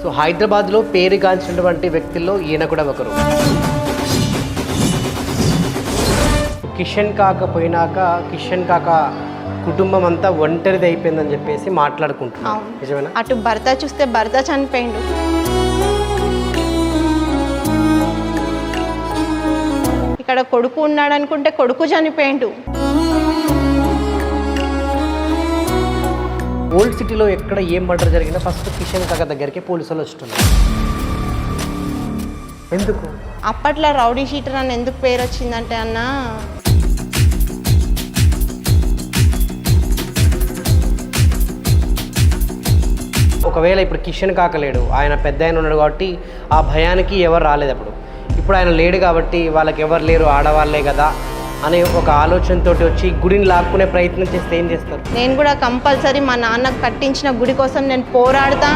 So హైదరాబాద్లో పేరుగాంచినటువంటి వ్యక్తుల్లో ఈయన కూడా ఒకరు. కిషన్ కాక పోయినాక కిషన్ కాక కుటుంబం అంతా ఒంటరిది అయిపోయిందని చెప్పేసి మాట్లాడుకుంటున్నాం. నిజమేనా? అటు భర్త చూస్తే భర్త చనిపోయిండు, ఇక్కడ కొడుకు ఉన్నాడు అనుకుంటే కొడుకు చనిపోయిండు. ఓల్డ్ సిటీలో ఎక్కడ ఏం మర్డర్ జరిగినా ఫస్ట్ కిషన్ కాక దగ్గరికి పోలీసులు వస్తున్నారు. ఎందుకు? అప్పట్లో రౌడీ షీటర్ అని ఎందుకు పేరు వచ్చిందంటే అన్న, ఒకవేళ ఇప్పుడు కిషన్ కాక లేడు, ఆయన పెద్ద ఆయన ఉన్నాడు కాబట్టి ఆ భయానికి ఎవరు రాలేదు. ఇప్పుడు ఆయన లేడు కాబట్టి వాళ్ళకి ఎవరు లేరు, ఆడవాళ్ళే కదా అనే ఒక ఆలోచనతో వచ్చి గుడిని లాక్కునే ప్రయత్నం చేస్తే ఏం చేస్తారు? నేను కూడా కంపల్సరీ మా నాన్న కట్టించిన గుడి కోసం నేను పోరాడతా.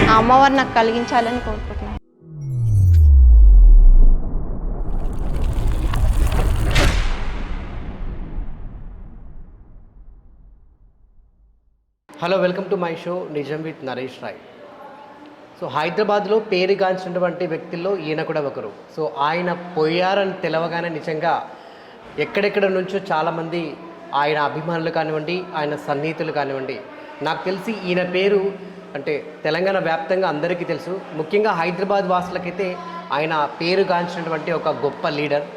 ఆ అమ్మవారు నాకు కలిగించాలని కోరుకుంటున్నాను. Hello, welcome to my show నిజం విత్ నరేష్ రాయ్. సో హైదరాబాద్లో పేరుగాంచినటువంటి వ్యక్తుల్లో ఈయన కూడా ఒకరు. సో ఆయన పోయారని తెలవగానే నిజంగా ఎక్కడెక్కడ నుంచో చాలామంది ఆయన అభిమానులు కానివ్వండి, ఆయన సన్నిహితులు కానివ్వండి, నాకు తెలిసి ఈయన పేరు అంటే తెలంగాణ వ్యాప్తంగా అందరికీ తెలుసు. ముఖ్యంగా హైదరాబాద్ వాసులకైతే ఆయన పేరుగాంచినటువంటి ఒక గొప్ప లీడర్.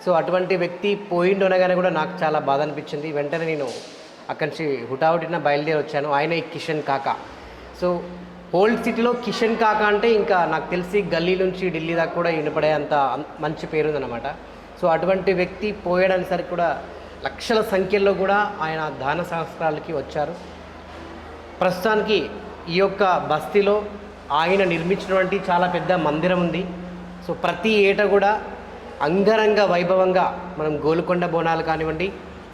సో అటువంటి వ్యక్తి పోయిండు అనగానే కూడా నాకు చాలా బాధ అనిపించింది. వెంటనే నేను అక్కడి నుంచి హుటాహుటిన బయలుదేరి వచ్చాను. ఆయన ఈ కిషన్ కాక. సో ఓల్డ్ సిటీలో కిషన్ కాక అంటే ఇంకా నాకు తెలిసి గల్లీ నుంచి ఢిల్లీ దాకా కూడా వినపడే అంత మంచి పేరు ఉందన్నమాట. సో అటువంటి వ్యక్తి పోయడానికి కూడా లక్షల సంఖ్యలో కూడా ఆయన దాన సంస్కారాలకి వచ్చారు. ప్రస్తుతానికి ఈ యొక్క బస్తీలో ఆయన నిర్మించినటువంటి చాలా పెద్ద మందిరం ఉంది. సో ప్రతి ఏటా కూడా అంగరంగ వైభవంగా మనం గోల్కొండ బోనాలు కానివ్వండి,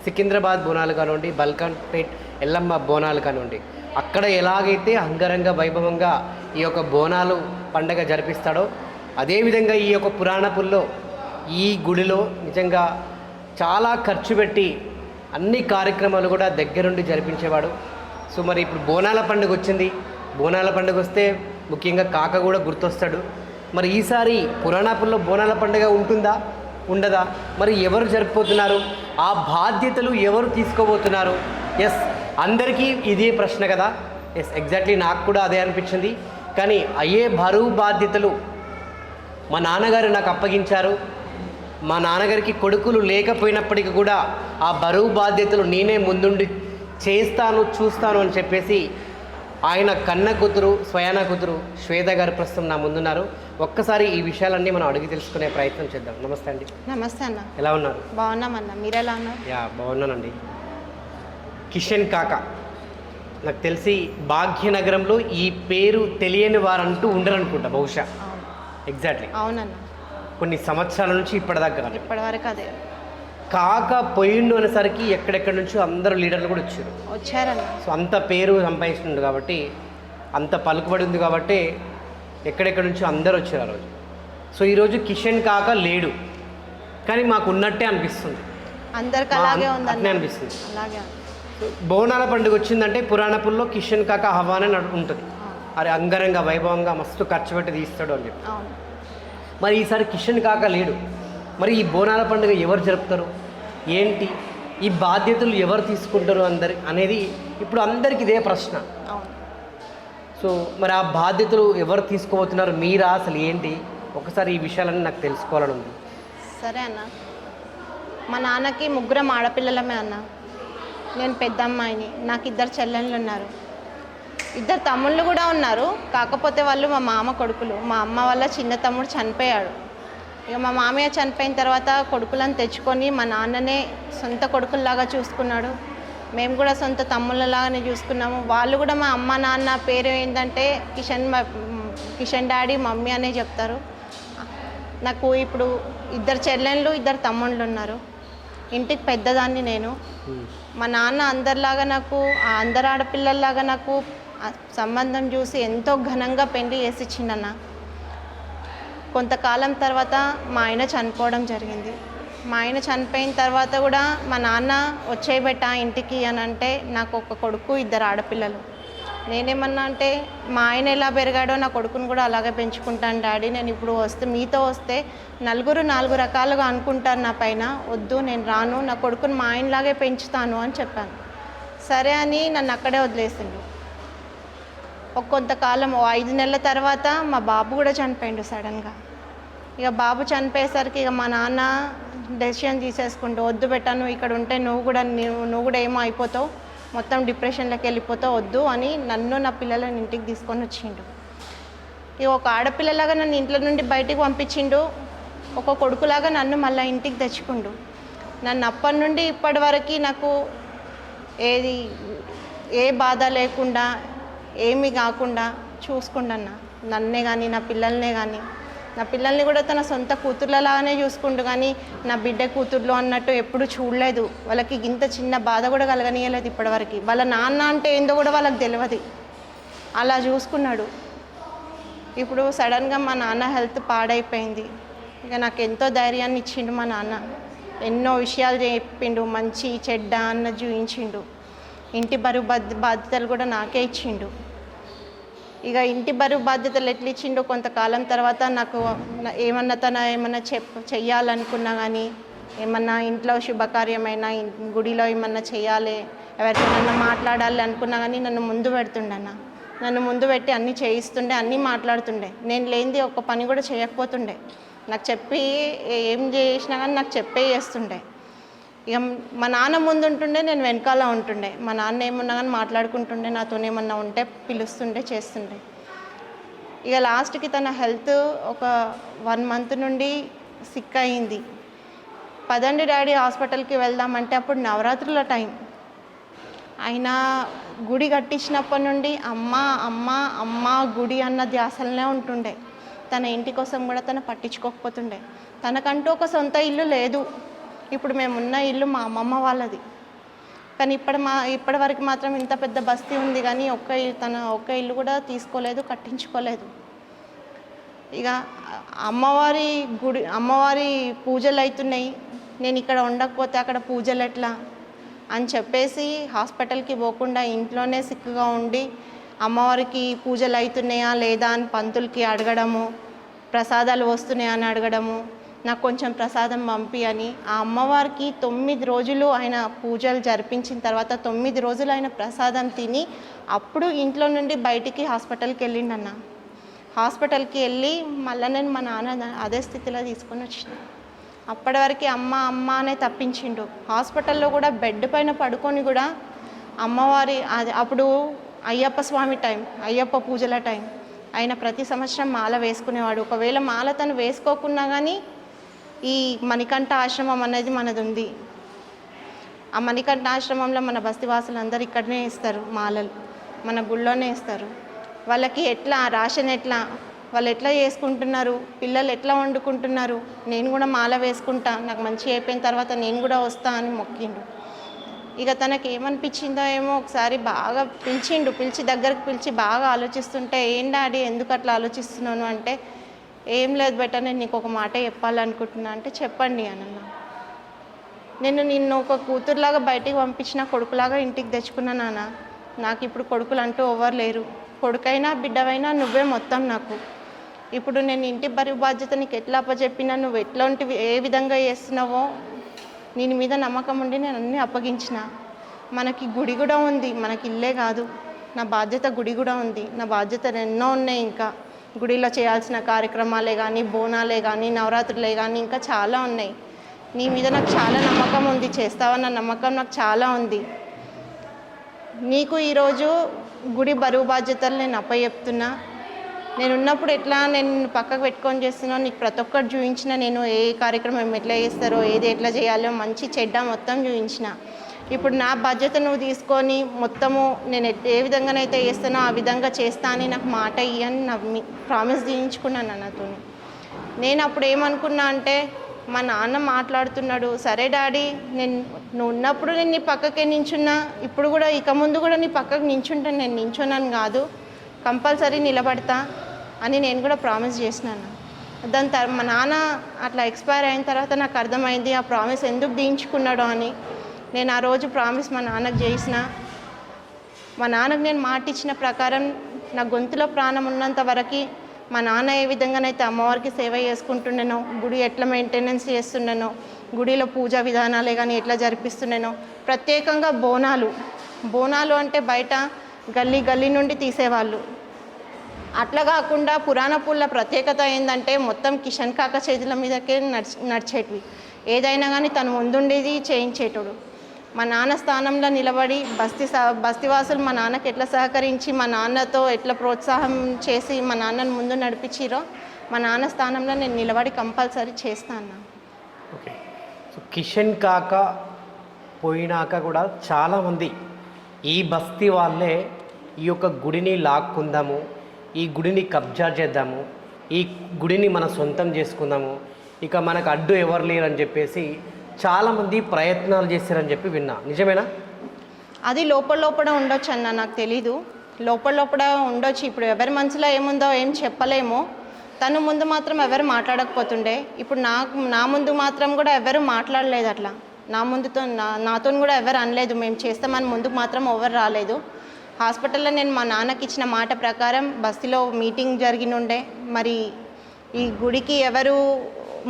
సికింద్రాబాద్ బోనాలు కానివ్వండి, బల్కంపేట్ ఎల్లమ్మ బోనాలు కానివ్వండి, అక్కడ ఎలాగైతే అంగరంగ వైభవంగా ఈ యొక్క బోనాలు పండగ జరిపిస్తాడో అదేవిధంగా ఈ యొక్క పురాణపుల్లో ఈ గుడిలో నిజంగా చాలా ఖర్చు పెట్టి అన్ని కార్యక్రమాలు కూడా దగ్గరుండి జరిపించేవాడు. సో మరి ఇప్పుడు బోనాల పండుగ వచ్చింది. బోనాల పండుగ వస్తే ముఖ్యంగా కాక కూడా గుర్తొస్తాడు. మరి ఈసారి పురాణపుల్లో బోనాల పండుగ ఉంటుందా, ఉండదా? మరి ఎవరు జరుపుతున్నారు? ఆ బాధ్యతలు ఎవరు తీసుకోబోతున్నారు? ఎస్, అందరికీ ఇదే ప్రశ్న కదా. ఎస్, ఎగ్జాక్ట్లీ నాకు కూడా అదే అనిపించింది. కానీ అయ్యే బరువు బాధ్యతలు మా నాన్నగారు నాకు అప్పగించారు. మా నాన్నగారికి కొడుకులు లేకపోయినప్పటికీ కూడా ఆ బరువు బాధ్యతలు నేనే ముందుండి చేస్తాను, చూస్తాను అని చెప్పేసి ఆయన కన్న కూతురు, స్వయాన కూతురు శ్వేత గారు ప్రస్తుతం నా ముందున్నారు. ఒక్కసారి ఈ విషయాలన్నీ మనం అడిగి తెలుసుకునే ప్రయత్నం చేద్దాం. నమస్తే అండి. నమస్తే అన్న. ఎలా ఉన్నారు? బాగున్నామన్న, మీరు ఎలా ఉన్నారు? యా, బాగున్నానండి. కిషన్ కాక, నాకు తెలిసి భాగ్యనగరంలో ఈ పేరు తెలియని వారంటూ ఉండరనుకుంటా బహుశా. ఎగ్జాక్ట్లీ అవునన్న. కొన్ని సంవత్సరాల నుంచి ఇప్పటిదాకా ఇప్పటివరకు అదే కాక పోయిండు అనేసరికి ఎక్కడెక్కడి నుంచో అందరూ లీడర్లు కూడా వచ్చారన్న. సో అంత పేరు సంపాదించిండు కాబట్టి, అంత పలుకుబడి ఉంది కాబట్టి ఎక్కడెక్కడి నుంచో అందరూ వచ్చారు ఆ రోజు. సో ఈరోజు కిషన్ కాక లేడు, కానీ మాకు ఉన్నట్టే అనిపిస్తుంది. అందరికి అలాగే అట్నే అనిపిస్తుంది. అలాగే బోనాల పండుగ వచ్చిందంటే పురాణపుల్లో కిషన్ కాక హవానే ఉంటుంది. అరే అంగరంగ వైభవంగా మస్తు ఖర్చు పెట్టి తీస్తాడు అని చెప్పి. మరి ఈసారి కిషన్ కాక లేడు. మరి ఈ బోనాల పండుగ ఎవరు జరుపుతారు, ఏంటి, ఈ బాధ్యతలు ఎవరు తీసుకుంటారు అందరి అనేది ఇప్పుడు అందరికి ఇదే ప్రశ్న. సో మరి ఆ బాధ్యతలు ఎవరు తీసుకోబోతున్నారు, మీరా, అసలు ఏంటి? ఒకసారి ఈ విషయాలన్నీ నాకు తెలుసుకోవాలని ఉంది. సరే అన్న. మా నాన్నకి ముగ్గురం ఆడపిల్లలమే అన్న. నేను పెద్ద అమ్మాయిని, నాకు 2 చెల్లెళ్ళు ఉన్నారు, 2 తమ్ముళ్ళు కూడా ఉన్నారు. కాకపోతే వాళ్ళు మా మామ కొడుకులు. మా అమ్మ వల్ల చిన్న తమ్ముడు చనిపోయాడు. ఇక మా మామయ్య చనిపోయిన తర్వాత కొడుకులను తెచ్చుకొని మా నాన్ననే సొంత కొడుకుల్లాగా చూసుకున్నాడు. మేము కూడా సొంత తమ్ముళ్ళలాగానే చూసుకున్నాము. వాళ్ళు కూడా మా అమ్మ నాన్న పేరు ఏంటంటే కిషన్ డాడీ, మమ్మీ అనే చెప్తారు. నాకు ఇప్పుడు 2 చెల్లెళ్ళు, 2 తమ్ముళ్ళు ఉన్నారు. ఇంటికి పెద్దదాన్ని నేను. మా నాన్న అందరిలాగా నాకు, అందరు ఆడపిల్లల్లాగా నాకు సంబంధం చూసి ఎంతో ఘనంగా పెళ్లి చేసిచ్చిండన్న. కొంతకాలం తర్వాత మా ఆయన చనిపోవడం జరిగింది. మా ఆయన చనిపోయిన తర్వాత కూడా మా నాన్న వచ్చేయబెట్ట ఇంటికి అని అంటే నాకు ఒక కొడుకు 2 ఆడపిల్లలు. నేనేమన్నా అంటే మా ఆయన ఎలా పెరిగాడో నా కొడుకుని కూడా అలాగే పెంచుకుంటాను డాడీ, నేను ఇప్పుడు వస్తే మీతో వస్తే నలుగురు 4 రకాలుగా అనుకుంటారు నా పైన, వద్దు నేను రాను, నా కొడుకుని మా ఆయనలాగే పెంచుతాను అని చెప్పాను. సరే అని నన్ను అక్కడే వదిలేసిండు. కొంతకాలం 5 నెలల తర్వాత మా బాబు కూడా చనిపోయిండు సడన్గా. ఇక బాబు చనిపోయేసరికి ఇక మా నాన్న డెసిషన్ తీసేసుకుంటూ, వద్దు పెట్టాను ఇక్కడ ఉంటే నువ్వు కూడా ఏమో అయిపోతావు, మొత్తం డిప్రెషన్లోకి వెళ్ళిపోతావు, వద్దు అని నన్ను నా పిల్లలను ఇంటికి తీసుకొని వచ్చిండు. ఇక ఒక ఆడపిల్లలాగా నన్ను ఇంట్లో నుండి బయటికి పంపించిండు, ఒక కొడుకులాగా నన్ను మళ్ళీ ఇంటికి తెచ్చుకుండు. నన్ను అప్పటి నుండి ఇప్పటి వరకు నాకు ఏ బాధ లేకుండా ఏమీ కాకుండా చూసుకుంటున్నా, నన్నే కానీ నా పిల్లల్నే కానీ. నా పిల్లల్ని కూడా తన సొంత కూతుర్లలాగానే చూసుకుంటూ, కానీ నా బిడ్డ కూతుర్లు అన్నట్టు ఎప్పుడు చూడలేదు. వాళ్ళకి ఇంత చిన్న బాధ కూడా కలగనీయలేదు ఇప్పటివరకు. వాళ్ళ నాన్న అంటే ఏందో కూడా వాళ్ళకి తెలియదు, అలా చూసుకున్నాడు. ఇప్పుడు సడన్గా మా నాన్న హెల్త్ పాడైపోయింది. ఇక నాకు ఎంతో ధైర్యాన్ని ఇచ్చిండు మా నాన్న, ఎన్నో విషయాలు చెప్పిండు, మంచి చెడ్డ అన్న చూపించిండు. ఇంటి బరువు బాధ్యతలు కూడా నాకే ఇచ్చిండు. ఇక ఇంటి బరువు బాధ్యతలు ఎట్లా ఇచ్చిండో కొంతకాలం తర్వాత నాకు ఏమన్నా చెయ్యాలనుకున్నా కానీ, ఏమన్నా ఇంట్లో శుభకార్యమైనా గుడిలో ఏమన్నా చెయ్యాలి, ఎవరితోనన్నా మాట్లాడాలి అనుకున్నా కానీ నన్ను ముందు పెడుతుండన్న. నన్ను ముందు పెట్టి అన్నీ చేయిస్తుండే, అన్నీ మాట్లాడుతుండే. నేను లేనిది ఒక్క పని కూడా చేయకపోతుండే. నాకు చెప్పి ఏం చేసినా కానీ నాకు చెప్పే చేస్తుండే. ఇక మా నాన్న ముందు ఉంటుండే, నేను వెనకాల ఉంటుండే. మా నాన్న ఏమున్నా కానీ మాట్లాడుకుంటుండే, నాతోనేమన్నా ఉంటే పిలుస్తుండే, చేస్తుండే. ఇక లాస్ట్కి తన హెల్త్ ఒక 1 మంత్ నుండి సిక్ అయింది. పదండి డాడీ హాస్పిటల్కి వెళ్దామంటే అప్పుడు నవరాత్రుల టైం. ఆయన గుడి కట్టించినప్పటి నుండి అమ్మ అమ్మ అమ్మ గుడి అన్న ధ్యాసలనే ఉంటుండే. తన ఇంటి కోసం కూడా తను పట్టించుకోకపోతుండే. తనకంటూ ఒక సొంత ఇల్లు లేదు. ఇప్పుడు మేమున్న ఇల్లు మా అమ్మమ్మ వాళ్ళది, కానీ ఇప్పటి వరకు మాత్రం ఇంత పెద్ద బస్తీ ఉంది కానీ ఒక్క ఇల్లు కూడా తీసుకోలేదు, కట్టించుకోలేదు. ఇక అమ్మవారి పూజలు అవుతున్నాయి, నేను ఇక్కడ ఉండకపోతే అక్కడ పూజలు ఎట్లా అని చెప్పేసి హాస్పిటల్కి పోకుండా ఇంట్లోనే సిక్కుగా ఉండి అమ్మవారికి పూజలు అవుతున్నాయా లేదా అని పంతులకి అడగడము, ప్రసాదాలు వస్తున్నాయా అని అడగడము, నాకు కొంచెం ప్రసాదం పంపి అని. ఆ అమ్మవారికి 9 రోజులు ఆయన పూజలు జరిపించిన తర్వాత 9 రోజులు ఆయన ప్రసాదం తిని అప్పుడు ఇంట్లో నుండి బయటికి హాస్పిటల్కి వెళ్ళిండన్న. హాస్పిటల్కి వెళ్ళి మళ్ళీ నేను మా నాన్న అదే స్థితిలో తీసుకొని వచ్చిన. అప్పటి వరకు అమ్మ అమ్మ అనే తప్పించిండు. హాస్పిటల్లో కూడా బెడ్ పైన పడుకొని కూడా అమ్మవారి అప్పుడు అయ్యప్ప స్వామి టైం, అయ్యప్ప పూజల టైం. ఆయన ప్రతి సంవత్సరం మాల వేసుకునేవాడు. ఒకవేళ మాల తను వేసుకోకున్నా కానీ ఈ మణికంఠ ఆశ్రమం అనేది మనది ఉంది. ఆ మణికంఠ ఆశ్రమంలో మన బస్తీవాసులు అందరూ ఇక్కడనే ఇస్తారు మాలలు, మన గుళ్ళోనే ఇస్తారు. వాళ్ళకి ఎట్లా రేషన్ ఎట్లా, వాళ్ళు ఎట్లా చేసుకుంటున్నారు, పిల్లలు ఎట్లా వండుకుంటున్నారు, నేను కూడా మాల వేసుకుంటా, నాకు మంచి అయిపోయిన తర్వాత నేను కూడా వస్తా అని మొక్కిండు. ఇక తనకి ఏమనిపించిందో ఏమో ఒకసారి బాగా పిలిచి దగ్గరికి పిలిచి బాగా ఆలోచిస్తుంటే, ఏం డాడీ ఎందుకు అట్లా ఆలోచిస్తున్నాను అంటే, ఏం లేదు బెట, నేను నీకు ఒక మాట చెప్పాలనుకుంటున్నా అంటే చెప్పండి అన్న. నిన్ను ఒక కూతురులాగా బయటికి పంపించిన కొడుకులాగా ఇంటికి తెచ్చుకున్నా నాన్న. నాకు ఇప్పుడు కొడుకులు అంటూ ఎవరు లేరు. కొడుకైనా బిడ్డవైనా నువ్వే మొత్తం నాకు. ఇప్పుడు నేను ఇంటి బరువు బాధ్యత నీకు ఎట్లా అప్పచెప్పినా, నువ్వు ఎట్లాంటివి ఏ విధంగా చేస్తున్నావో నేను మీద నమ్మకం ఉండి నేను అన్నీ అప్పగించిన. మనకి గుడి కూడా ఉంది, మనకి ఇల్లే కాదు, నా బాధ్యత గుడి కూడా ఉంది. నా బాధ్యతలు ఎన్నో ఉన్నాయి. ఇంకా గుడిలో చేయాల్సిన కార్యక్రమాలే కానీ, బోనాలే కానీ, నవరాత్రులే కానీ ఇంకా చాలా ఉన్నాయి. నీ మీద నాకు చాలా నమ్మకం ఉంది, చేస్తావన్న నమ్మకం నాకు చాలా ఉంది. నీకు ఈరోజు గుడి బరువు బాధ్యతలు నేను అప్పచెప్తున్నా. నేను ఉన్నప్పుడు ఎట్లా నేను పక్కకు పెట్టుకొని చేస్తున్నాను, నీకు ప్రతి ఒక్కటి చూపించిన. నేను ఏ కార్యక్రమం ఎట్లా చేస్తారో, ఏది ఎట్లా చేయాలో మంచి చెడ్డ మొత్తం చూపించిన. ఇప్పుడు నా బాధ్యత నువ్వు తీసుకొని మొత్తము నేను ఏ విధంగానైతే చేస్తానో ఆ విధంగా చేస్తా అని నాకు మాట ఇయ్యని నా ప్రామిస్ చేయించుకున్నాను నాతో. నేను అప్పుడు ఏమనుకున్నా అంటే, మా నాన్న మాట్లాడుతున్నాడు, సరే డాడీ నువ్వు ఉన్నప్పుడు నేను నీ పక్కకే నించున్నా, ఇప్పుడు కూడా ఇక ముందు కూడా నీ పక్కకు నించుంటాను. నేను నించున్నాను కాదు, కంపల్సరీ నిలబడతా అని నేను కూడా ప్రామిస్ చేసినాను. దాని మా నాన్న అట్లా ఎక్స్పైర్ అయిన తర్వాత నాకు అర్థమైంది ఆ ప్రామిస్ ఎందుకు తీయించుకున్నాడో అని. నేను ఆ రోజు ప్రామిస్ మా నాన్నకు చేసిన. మా నాన్నకు నేను మాట ఇచ్చిన ప్రకారం నా గొంతులో ప్రాణం ఉన్నంత వరకు మా నాన్న ఏ విధంగానైతే అమ్మవారికి సేవ చేసుకుంటుండేనో, గుడి ఎట్లా మెయింటెనెన్స్ చేస్తుండేనో, గుడిలో పూజా విధానాలే కానీ ఎట్లా జరిపిస్తుండేనో, ప్రత్యేకంగా బోనాలు అంటే బయట గల్లీ గల్లీ నుండి తీసేవాళ్ళు. అట్లా కాకుండా పురాణ పూల ప్రత్యేకత ఏంటంటే మొత్తం కిషన్ కాక చేతుల మీదకే నడిచేటివి. ఏదైనా కానీ తను ముందుండేది చేయించేటోడు. మా నాన్న స్థానంలో నిలబడి బస్తీవాసులు మా నాన్నకి ఎట్లా సహకరించి మా నాన్నతో ఎట్లా ప్రోత్సాహం చేసి మా నాన్నను ముందు నడిపించిరో మా నాన్న స్థానంలో నేను నిలబడి కంపల్సరీ చేస్తాను. ఓకే. సో కిషన్ కాక పోయినాక కూడా చాలామంది ఈ బస్తీ వాళ్ళే ఈ యొక్క గుడిని లాక్కుందాము, ఈ గుడిని కబ్జా చేద్దాము, ఈ గుడిని మన సొంతం చేసుకుందాము, ఇక మనకు అడ్డు ఎవరు లేరని చెప్పేసి చాలామంది ప్రయత్నాలు చేశారని చెప్పి విన్నా. నిజమేనా? అది లోపల ఉండొచ్చు అన్న, నాకు తెలీదు. లోపల ఉండొచ్చు. ఇప్పుడు ఎవరి మనసులో ఏముందో ఏం చెప్పలేము. తను ముందు మాత్రం ఎవరు మాట్లాడకపోతుండే. ఇప్పుడు నా ముందు మాత్రం కూడా ఎవరు మాట్లాడలేదు. అట్లా నాతో కూడా ఎవరు అనలేదు మేము చేస్తామని. ముందుకు మాత్రం ఎవరు రాలేదు. హాస్పిటల్లో నేను మా నాన్నకి ఇచ్చిన మాట ప్రకారం బస్తీలో మీటింగ్ జరిగినుండే. మరి ఈ గుడికి ఎవరు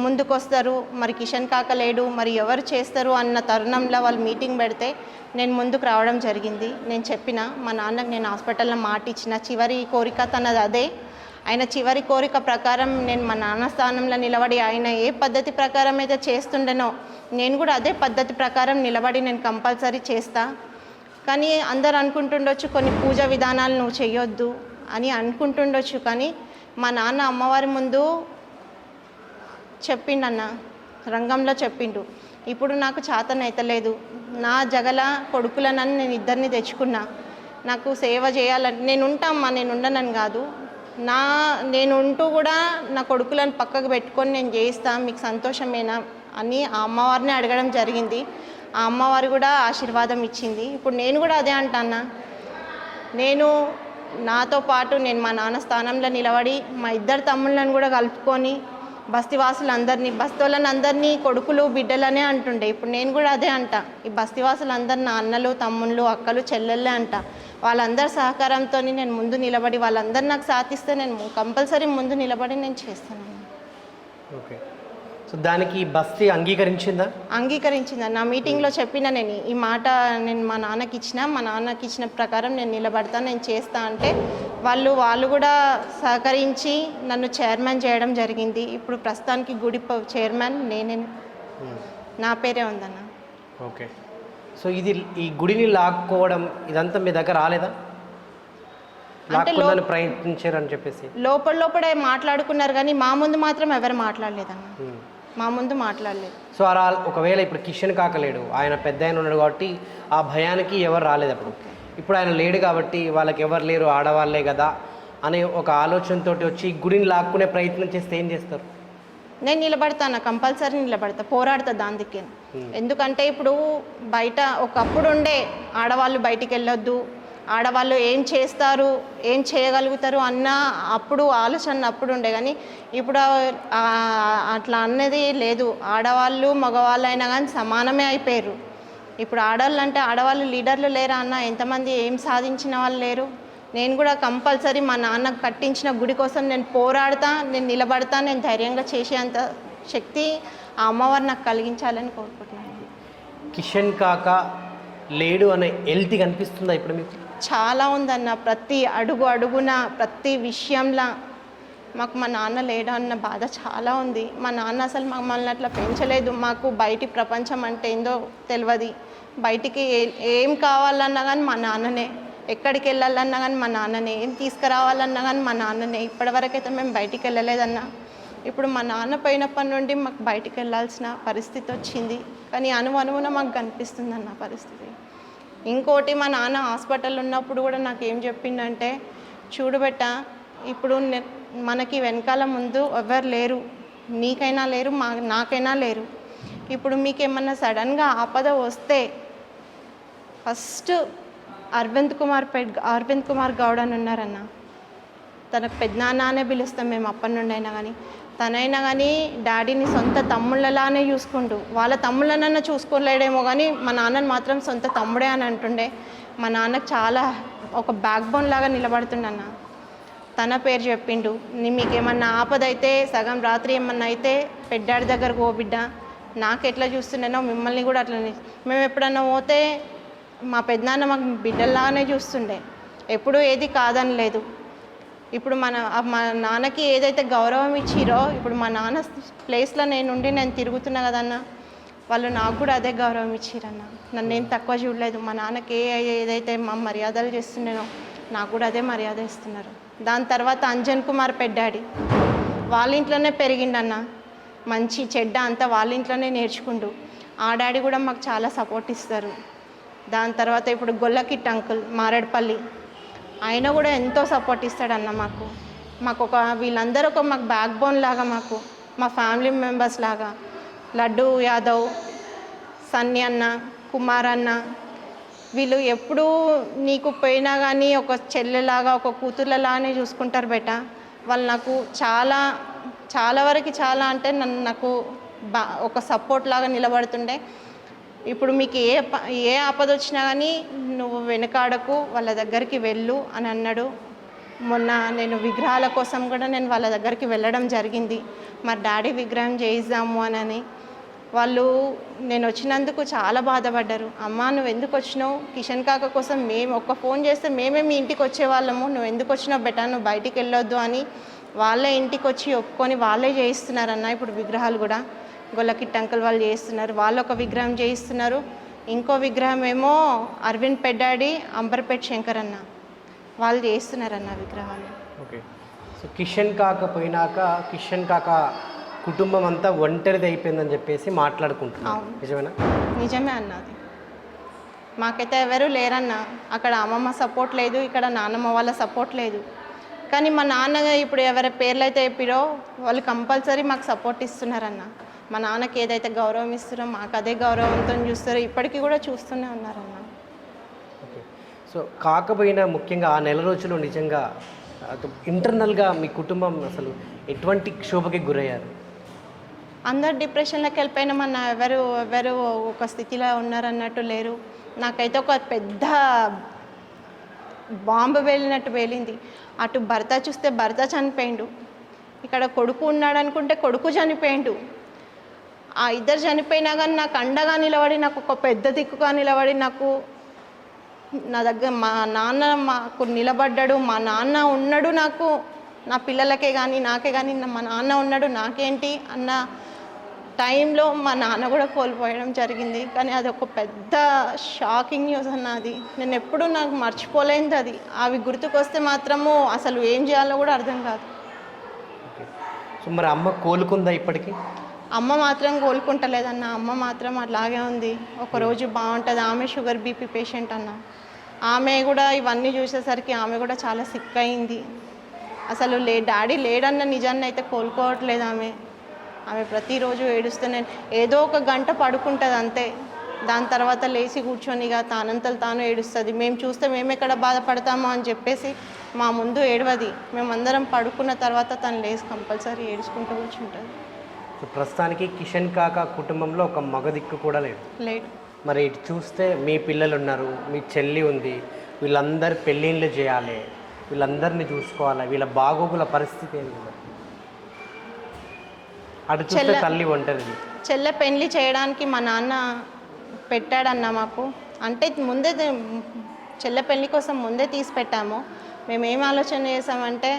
ముందుకొస్తారు, మరి కిషన్ కాక లేడు, మరి ఎవరు చేస్తారు అన్న తరుణంలో వాళ్ళు మీటింగ్ పెడితే నేను ముందుకు రావడం జరిగింది. నేను చెప్పిన మా నాన్నకు నేను హాస్పిటల్లో మాట ఇచ్చిన. చివరి కోరిక తనది అదే. ఆయన చివరి కోరిక ప్రకారం నేను మా నాన్న స్థానంలో నిలబడి ఆయన ఏ పద్ధతి ప్రకారం అయితే చేస్తుండేనో నేను కూడా అదే పద్ధతి ప్రకారం నిలబడి నేను కంపల్సరీ చేస్తా. కానీ అందరు అనుకుంటుండొచ్చు కొన్ని పూజా విధానాలు నువ్వు చేయొద్దు అని అనుకుంటుండొచ్చు. కానీ మా నాన్న అమ్మవారి ముందు చెప్పిండన్న, రంగంలో చెప్పిండు. ఇప్పుడు నాకు చేతనైతలేదు, నా జగల కొడుకులనని నేను ఇద్దరిని తెచ్చుకున్నా. నాకు సేవ చేయాలని నేను ఉంటామ్మా, నేను ఉండనని కాదు. నేను ఉంటూ కూడా నా కొడుకులను పక్కకు పెట్టుకొని నేను చేయిస్తా, మీకు సంతోషమేనా అని ఆ అమ్మవారిని అడగడం జరిగింది. ఆ అమ్మవారు కూడా ఆశీర్వాదం ఇచ్చింది. ఇప్పుడు నేను కూడా అదే అంటాన్నా. నేను నాతో పాటు నేను మా నాన్న స్థానంలో నిలబడి మా ఇద్దరు తమ్ముళ్ళని కూడా కలుపుకొని బస్తీవాసులందరినీ కొడుకులు బిడ్డలనే అంటుండే. ఇప్పుడు నేను కూడా అదే అంట. ఈ బస్తీవాసులందరూ నా అన్నలు తమ్ముళ్ళు అక్కలు చెల్లెళ్ళే అంట. వాళ్ళందరి సహకారంతో నేను ముందు నిలబడి వాళ్ళందరూ నాకు సాధిస్తే నేను కంపల్సరీ ముందు నిలబడి నేను చేస్తాను. ఓకే. సో దానికి బస్తీ అంగీకరించిందా? అంగీకరించిందా. నా మీటింగ్లో చెప్పిన నేను ఈ మాట నేను మా నాన్నకి ఇచ్చిన ప్రకారం నేను నిలబడతా, నేను చేస్తా అంటే వాళ్ళు కూడా సహకరించి నన్ను చైర్మన్ చేయడం జరిగింది. ఇప్పుడు ప్రస్తుతానికి గుడి చైర్మన్ నేనే, నా పేరే ఉందన్న. ఓకే. సో ఈ గుడిని లాక్కోవడం ఇదంతా మీ దగ్గర రాలేదా? లాక్కోవాలని ప్రయత్నించారని చెప్పేసి లోపలే మాట్లాడుకున్నారు కానీ మా ముందు మాత్రం ఎవరు మాట్లాడలేదన్న. మా ముందు మాట్లాడలేదు. సో అలా ఒకవేళ ఇప్పుడు కిషన్ కాకలేడు, ఆయన పెద్ద ఆయన ఉన్నాడు కాబట్టి ఆ భయానికి ఎవరు రాలేదు. ఇప్పుడు ఆయన లేడు కాబట్టి వాళ్ళకి ఎవరు లేరు, ఆడవాళ్ళే కదా అనే ఒక ఆలోచనతో వచ్చి గుడిని లాక్కునే ప్రయత్నం చేస్తే ఏం చేస్తారు? నేను నిలబడతాను, కంపల్సరీ నిలబడతా, పోరాడతా దానికి. ఎందుకంటే ఇప్పుడు బయట ఒకప్పుడు ఉండే ఆడవాళ్ళు బయటికి వెళ్ళొద్దు, ఆడవాళ్ళు ఏం చేస్తారు, ఏం చేయగలుగుతారు అన్న ఆలోచన అప్పుడు ఉండే. కానీ ఇప్పుడు అట్లా అన్నది లేదు. ఆడవాళ్ళు మగవాళ్ళు అయినా కానీ సమానమే అయిపోయారు. ఇప్పుడు ఆడవాళ్ళు లీడర్లు లేరా అన్న? ఎంతమంది ఏం సాధించిన వాళ్ళు లేరు? నేను కూడా కంపల్సరీ మా నాన్న కట్టించిన గుడి కోసం నేను పోరాడతా, నేను నిలబడతా, నేను ధైర్యంగా చేసేంత శక్తి ఆ అమ్మవారు నాకు కలిగించాలని కోరుకుంటున్నాను. కిషన్ కాక లేడు అనే ఎల్తి కనిపిస్తుందా ఇప్పుడు మీకు? చాలా ఉందన్న. ప్రతి అడుగున ప్రతి విషయంలో మాకు మా నాన్న లేడు అన్న బాధ చాలా ఉంది. మా నాన్న అసలు మమ్మల్ని అట్లా పెంచలేదు. మాకు బయటి ప్రపంచం అంటే ఏందో తెలియదు. బయటికి ఏం కావాలన్నా కానీ మా నాన్ననే, ఎక్కడికి వెళ్ళాలన్నా కానీ మా నాన్ననే, ఏం తీసుకురావాలన్నా కానీ మా నాన్ననే. ఇప్పటివరకైతే మేము బయటికి వెళ్ళలేదన్నా. ఇప్పుడు మా నాన్న పోయినప్పటి నుండి మాకు బయటికి వెళ్ళాల్సిన పరిస్థితి వచ్చింది. కానీ అనువున మాకు కనిపిస్తుంది అన్న పరిస్థితి. ఇంకోటి మా నాన్న హాస్పిటల్ ఉన్నప్పుడు కూడా నాకు ఏం చెప్పిండంటే, చూడుబెట్ట ఇప్పుడు మనకి వెనకాల ముందు ఎవరు లేరు, నీకైనా లేరు, నాకైనా లేరు. ఇప్పుడు మీకేమన్నా సడన్గా ఆపద వస్తే ఫస్ట్ అరవింద్ కుమార్ గౌడ్ అని ఉన్నారన్న. తనకు పెద్దనాన్న అనే పిలుస్తాం మేము అప్పటి నుండి అయినా కానీ. తనైనా కానీ డాడీని సొంత తమ్ముళ్ళలానే చూసుకుంటూ, వాళ్ళ తమ్ముళ్ళనన్నా చూసుకోలేడేమో కానీ మా నాన్నని మాత్రం సొంత తమ్ముడే అని అంటుండే. మా నాన్నకు చాలా ఒక బ్యాక్ బోన్ లాగా నిలబడుతుండన్న. తన పేరు చెప్పిండు, మీకు ఏమన్నా ఆపదైతే సగం రాత్రి ఏమన్నా అయితే పెద్దాడి దగ్గరకు ఓ బిడ్డ, నాకు ఎట్లా చూస్తున్నానో మిమ్మల్ని కూడా అట్లనే. మేము ఎప్పుడన్నా పోతే మా పెద్దనాన్న మాకు బిడ్డల్లాగానే చూస్తుండే, ఎప్పుడూ ఏది కాదని లేదు. ఇప్పుడు మా నాన్నకి ఏదైతే గౌరవం ఇచ్చిరో, ఇప్పుడు మా నాన్న ప్లేస్లో నేను తిరుగుతున్నా కదన్న, వాళ్ళు నాకు కూడా అదే గౌరవం ఇచ్చిరన్న. నన్ను ఏం తక్కువ చూడలేదు. మా నాన్నకి ఏదైతే మా మర్యాదలు చేస్తుండేనో నాకు కూడా అదే మర్యాద ఇస్తున్నారు. దాని తర్వాత అంజన్ కుమార్ పెద్దాడి, వాళ్ళ ఇంట్లోనే పెరిగిండన్న. మంచి చెడ్డ అంతా వాళ్ళ ఇంట్లోనే నేర్చుకుంటూ, ఆ డాడీ కూడా మాకు చాలా సపోర్ట్ ఇస్తారు. దాని తర్వాత ఇప్పుడు గొల్లకిట్ అంకుల్ మారేడుపల్లి, ఆయన కూడా ఎంతో సపోర్ట్ ఇస్తాడన్న మాకు వీళ్ళందరూ మాకు బ్యాక్ బోన్ లాగా, మా ఫ్యామిలీ మెంబర్స్ లాగా. లడ్డు యాదవ్, సన్నీ అన్న, కుమార్ అన్న, వీళ్ళు ఎప్పుడూ నీకు పోయినా కానీ ఒక చెల్లెలాగా ఒక కూతుర్లలానే చూసుకుంటారు బెట. వాళ్ళు నాకు చాలా వరకు చాలా అంటే నాకు ఒక సపోర్ట్ లాగా నిలబడుతుండే. ఇప్పుడు మీకు ఏ ఆపద వచ్చినా కానీ నువ్వు వెనకాడకు, వాళ్ళ దగ్గరికి వెళ్ళు అని అన్నాడు. మొన్న నేను విగ్రహాల కోసం కూడా నేను వాళ్ళ దగ్గరికి వెళ్ళడం జరిగింది. మరి డాడీ విగ్రహం చేయిద్దాము అని. వాళ్ళు నేను వచ్చినందుకు చాలా బాధపడ్డారు. అమ్మ నువ్వు ఎందుకు వచ్చినావు, కిషన్ కాక కోసం మేము ఒక్క ఫోన్ చేస్తే మేమే మీ ఇంటికి వచ్చేవాళ్ళము, నువ్వు ఎందుకు వచ్చినావు బెటా, నువ్వు బయటికి వెళ్ళొద్దు అని వాళ్ళే ఇంటికి వచ్చి ఒప్పుకొని వాళ్ళే చేయిస్తున్నారన్న. ఇప్పుడు విగ్రహాలు కూడా గొల్లకిట్ అంకుల్ వాళ్ళు చేయిస్తున్నారు. వాళ్ళు ఒక విగ్రహం చేయిస్తున్నారు. ఇంకో విగ్రహం ఏమో అరవింద్ పెడ్డాడి, అంబర్పేట్ శంకర్ అన్న, వాళ్ళు చేస్తున్నారన్న విగ్రహాలు. ఓకే. సో కిషన్ కాక పోయినాక కిషన్ కాక కుటుంబం అంతా ఒంటరిది అయిపోయిందని చెప్పేసి మాట్లాడుకుంటున్నాం, నిజమేనా? నిజమే అన్నది. మాకైతే ఎవరు లేరన్న. అక్కడ అమ్మమ్మ సపోర్ట్ లేదు, ఇక్కడ నాన్నమ్మ వాళ్ళ సపోర్ట్ లేదు. కానీ మా నాన్న ఇప్పుడు ఎవరి పేర్లు అయితే చెప్పిరో వాళ్ళు కంపల్సరీ మాకు సపోర్ట్ ఇస్తున్నారన్న. మా నాన్నకి ఏదైతే గౌరవం ఇస్తారో మాకు అదే గౌరవంతో చూస్తారో ఇప్పటికీ కూడా చూస్తూనే ఉన్నారన్న. ఓకే. సో కాకపోయినా ముఖ్యంగా ఆ నెల రోజులు నిజంగా ఇంటర్నల్గా మీ కుటుంబం అసలు ఎటువంటి క్షోభకి గురయ్యారు? అందరు డిప్రెషన్లోకి వెళ్ళిపోయినామన్న. ఎవరు ఒక స్థితిలో ఉన్నారన్నట్టు లేరు. నాకైతే ఒక పెద్ద బాంబు వేలినట్టు వేలింది. అటు భర్త చూస్తే భర్త చనిపోయిండు, ఇక్కడ కొడుకు ఉన్నాడు అనుకుంటే కొడుకు చనిపోయిండు. ఆ ఇద్దరు చనిపోయినా కానీ నాకు అండగా నిలబడి, నాకు ఒక పెద్ద దిక్కుగా నిలబడి, నా దగ్గర మా నాన్న మాకు నిలబడ్డాడు. మా నాన్న ఉన్నాడు నాకు, నా పిల్లలకే కానీ నాకే కానీ మా నాన్న ఉన్నాడు, నాకేంటి అన్న టైంలో మా నాన్న కూడా కోల్పోయడం జరిగింది. కానీ అది ఒక పెద్ద షాకింగ్ న్యూస్ అన్న. అది నేను ఎప్పుడు నాకు మర్చిపోలేనిది. అది అవి గుర్తుకొస్తే మాత్రము అసలు ఏం చేయాలో కూడా అర్థం కాదు. సో మరి అమ్మ కోలుకుందా ఇప్పటికీ? అమ్మ మాత్రం కోలుకుంటలేదన్న. అమ్మ మాత్రం అట్లాగే ఉంది. ఒకరోజు బాగుంటుంది. ఆమె షుగర్ బీపీ పేషెంట్ అన్న. ఆమె కూడా ఇవన్నీ చూసేసరికి ఆమె కూడా చాలా సిక్ అయింది. అసలు డాడీ లేడన్న నిజాన్ని అయితే కోలుకోవట్లేదు ఆమె ప్రతిరోజు ఏడుస్తూనే ఏదో ఒక గంట పడుకుంటుంది అంతే. దాని తర్వాత లేచి కూర్చొని ఇక తానంతలు తాను ఏడుస్తుంది. మేము చూస్తే మేము ఎక్కడ బాధపడతామో అని చెప్పేసి మా ముందు ఏడవది. మేమందరం పడుకున్న తర్వాత తను లేచి కంపల్సరీ ఏడుచుకుంటూ కూర్చుంటుంది. ప్రస్తుతానికి కిషన్ కాక కుటుంబంలో ఒక మగ దిక్కు కూడా లేడు. మరి ఇటు చూస్తే మీ పిల్లలు ఉన్నారు, మీ చెల్లి ఉంది, వీళ్ళందరూ పెళ్ళిళ్ళు చేయాలి, వీళ్ళందరినీ చూసుకోవాలి, వీళ్ళ బాగోగుల పరిస్థితి ఏంటి? అటు చూస్తే తల్లి ఒంటరిది. చెల్లె పెళ్లి చేయడానికి మా నాన్న పెట్టాడన్న మాకు. అంటే ముందే చెల్లె పెళ్లి కోసం ముందే తీసి పెట్టాము. మేము ఏం ఆలోచన చేసామంటే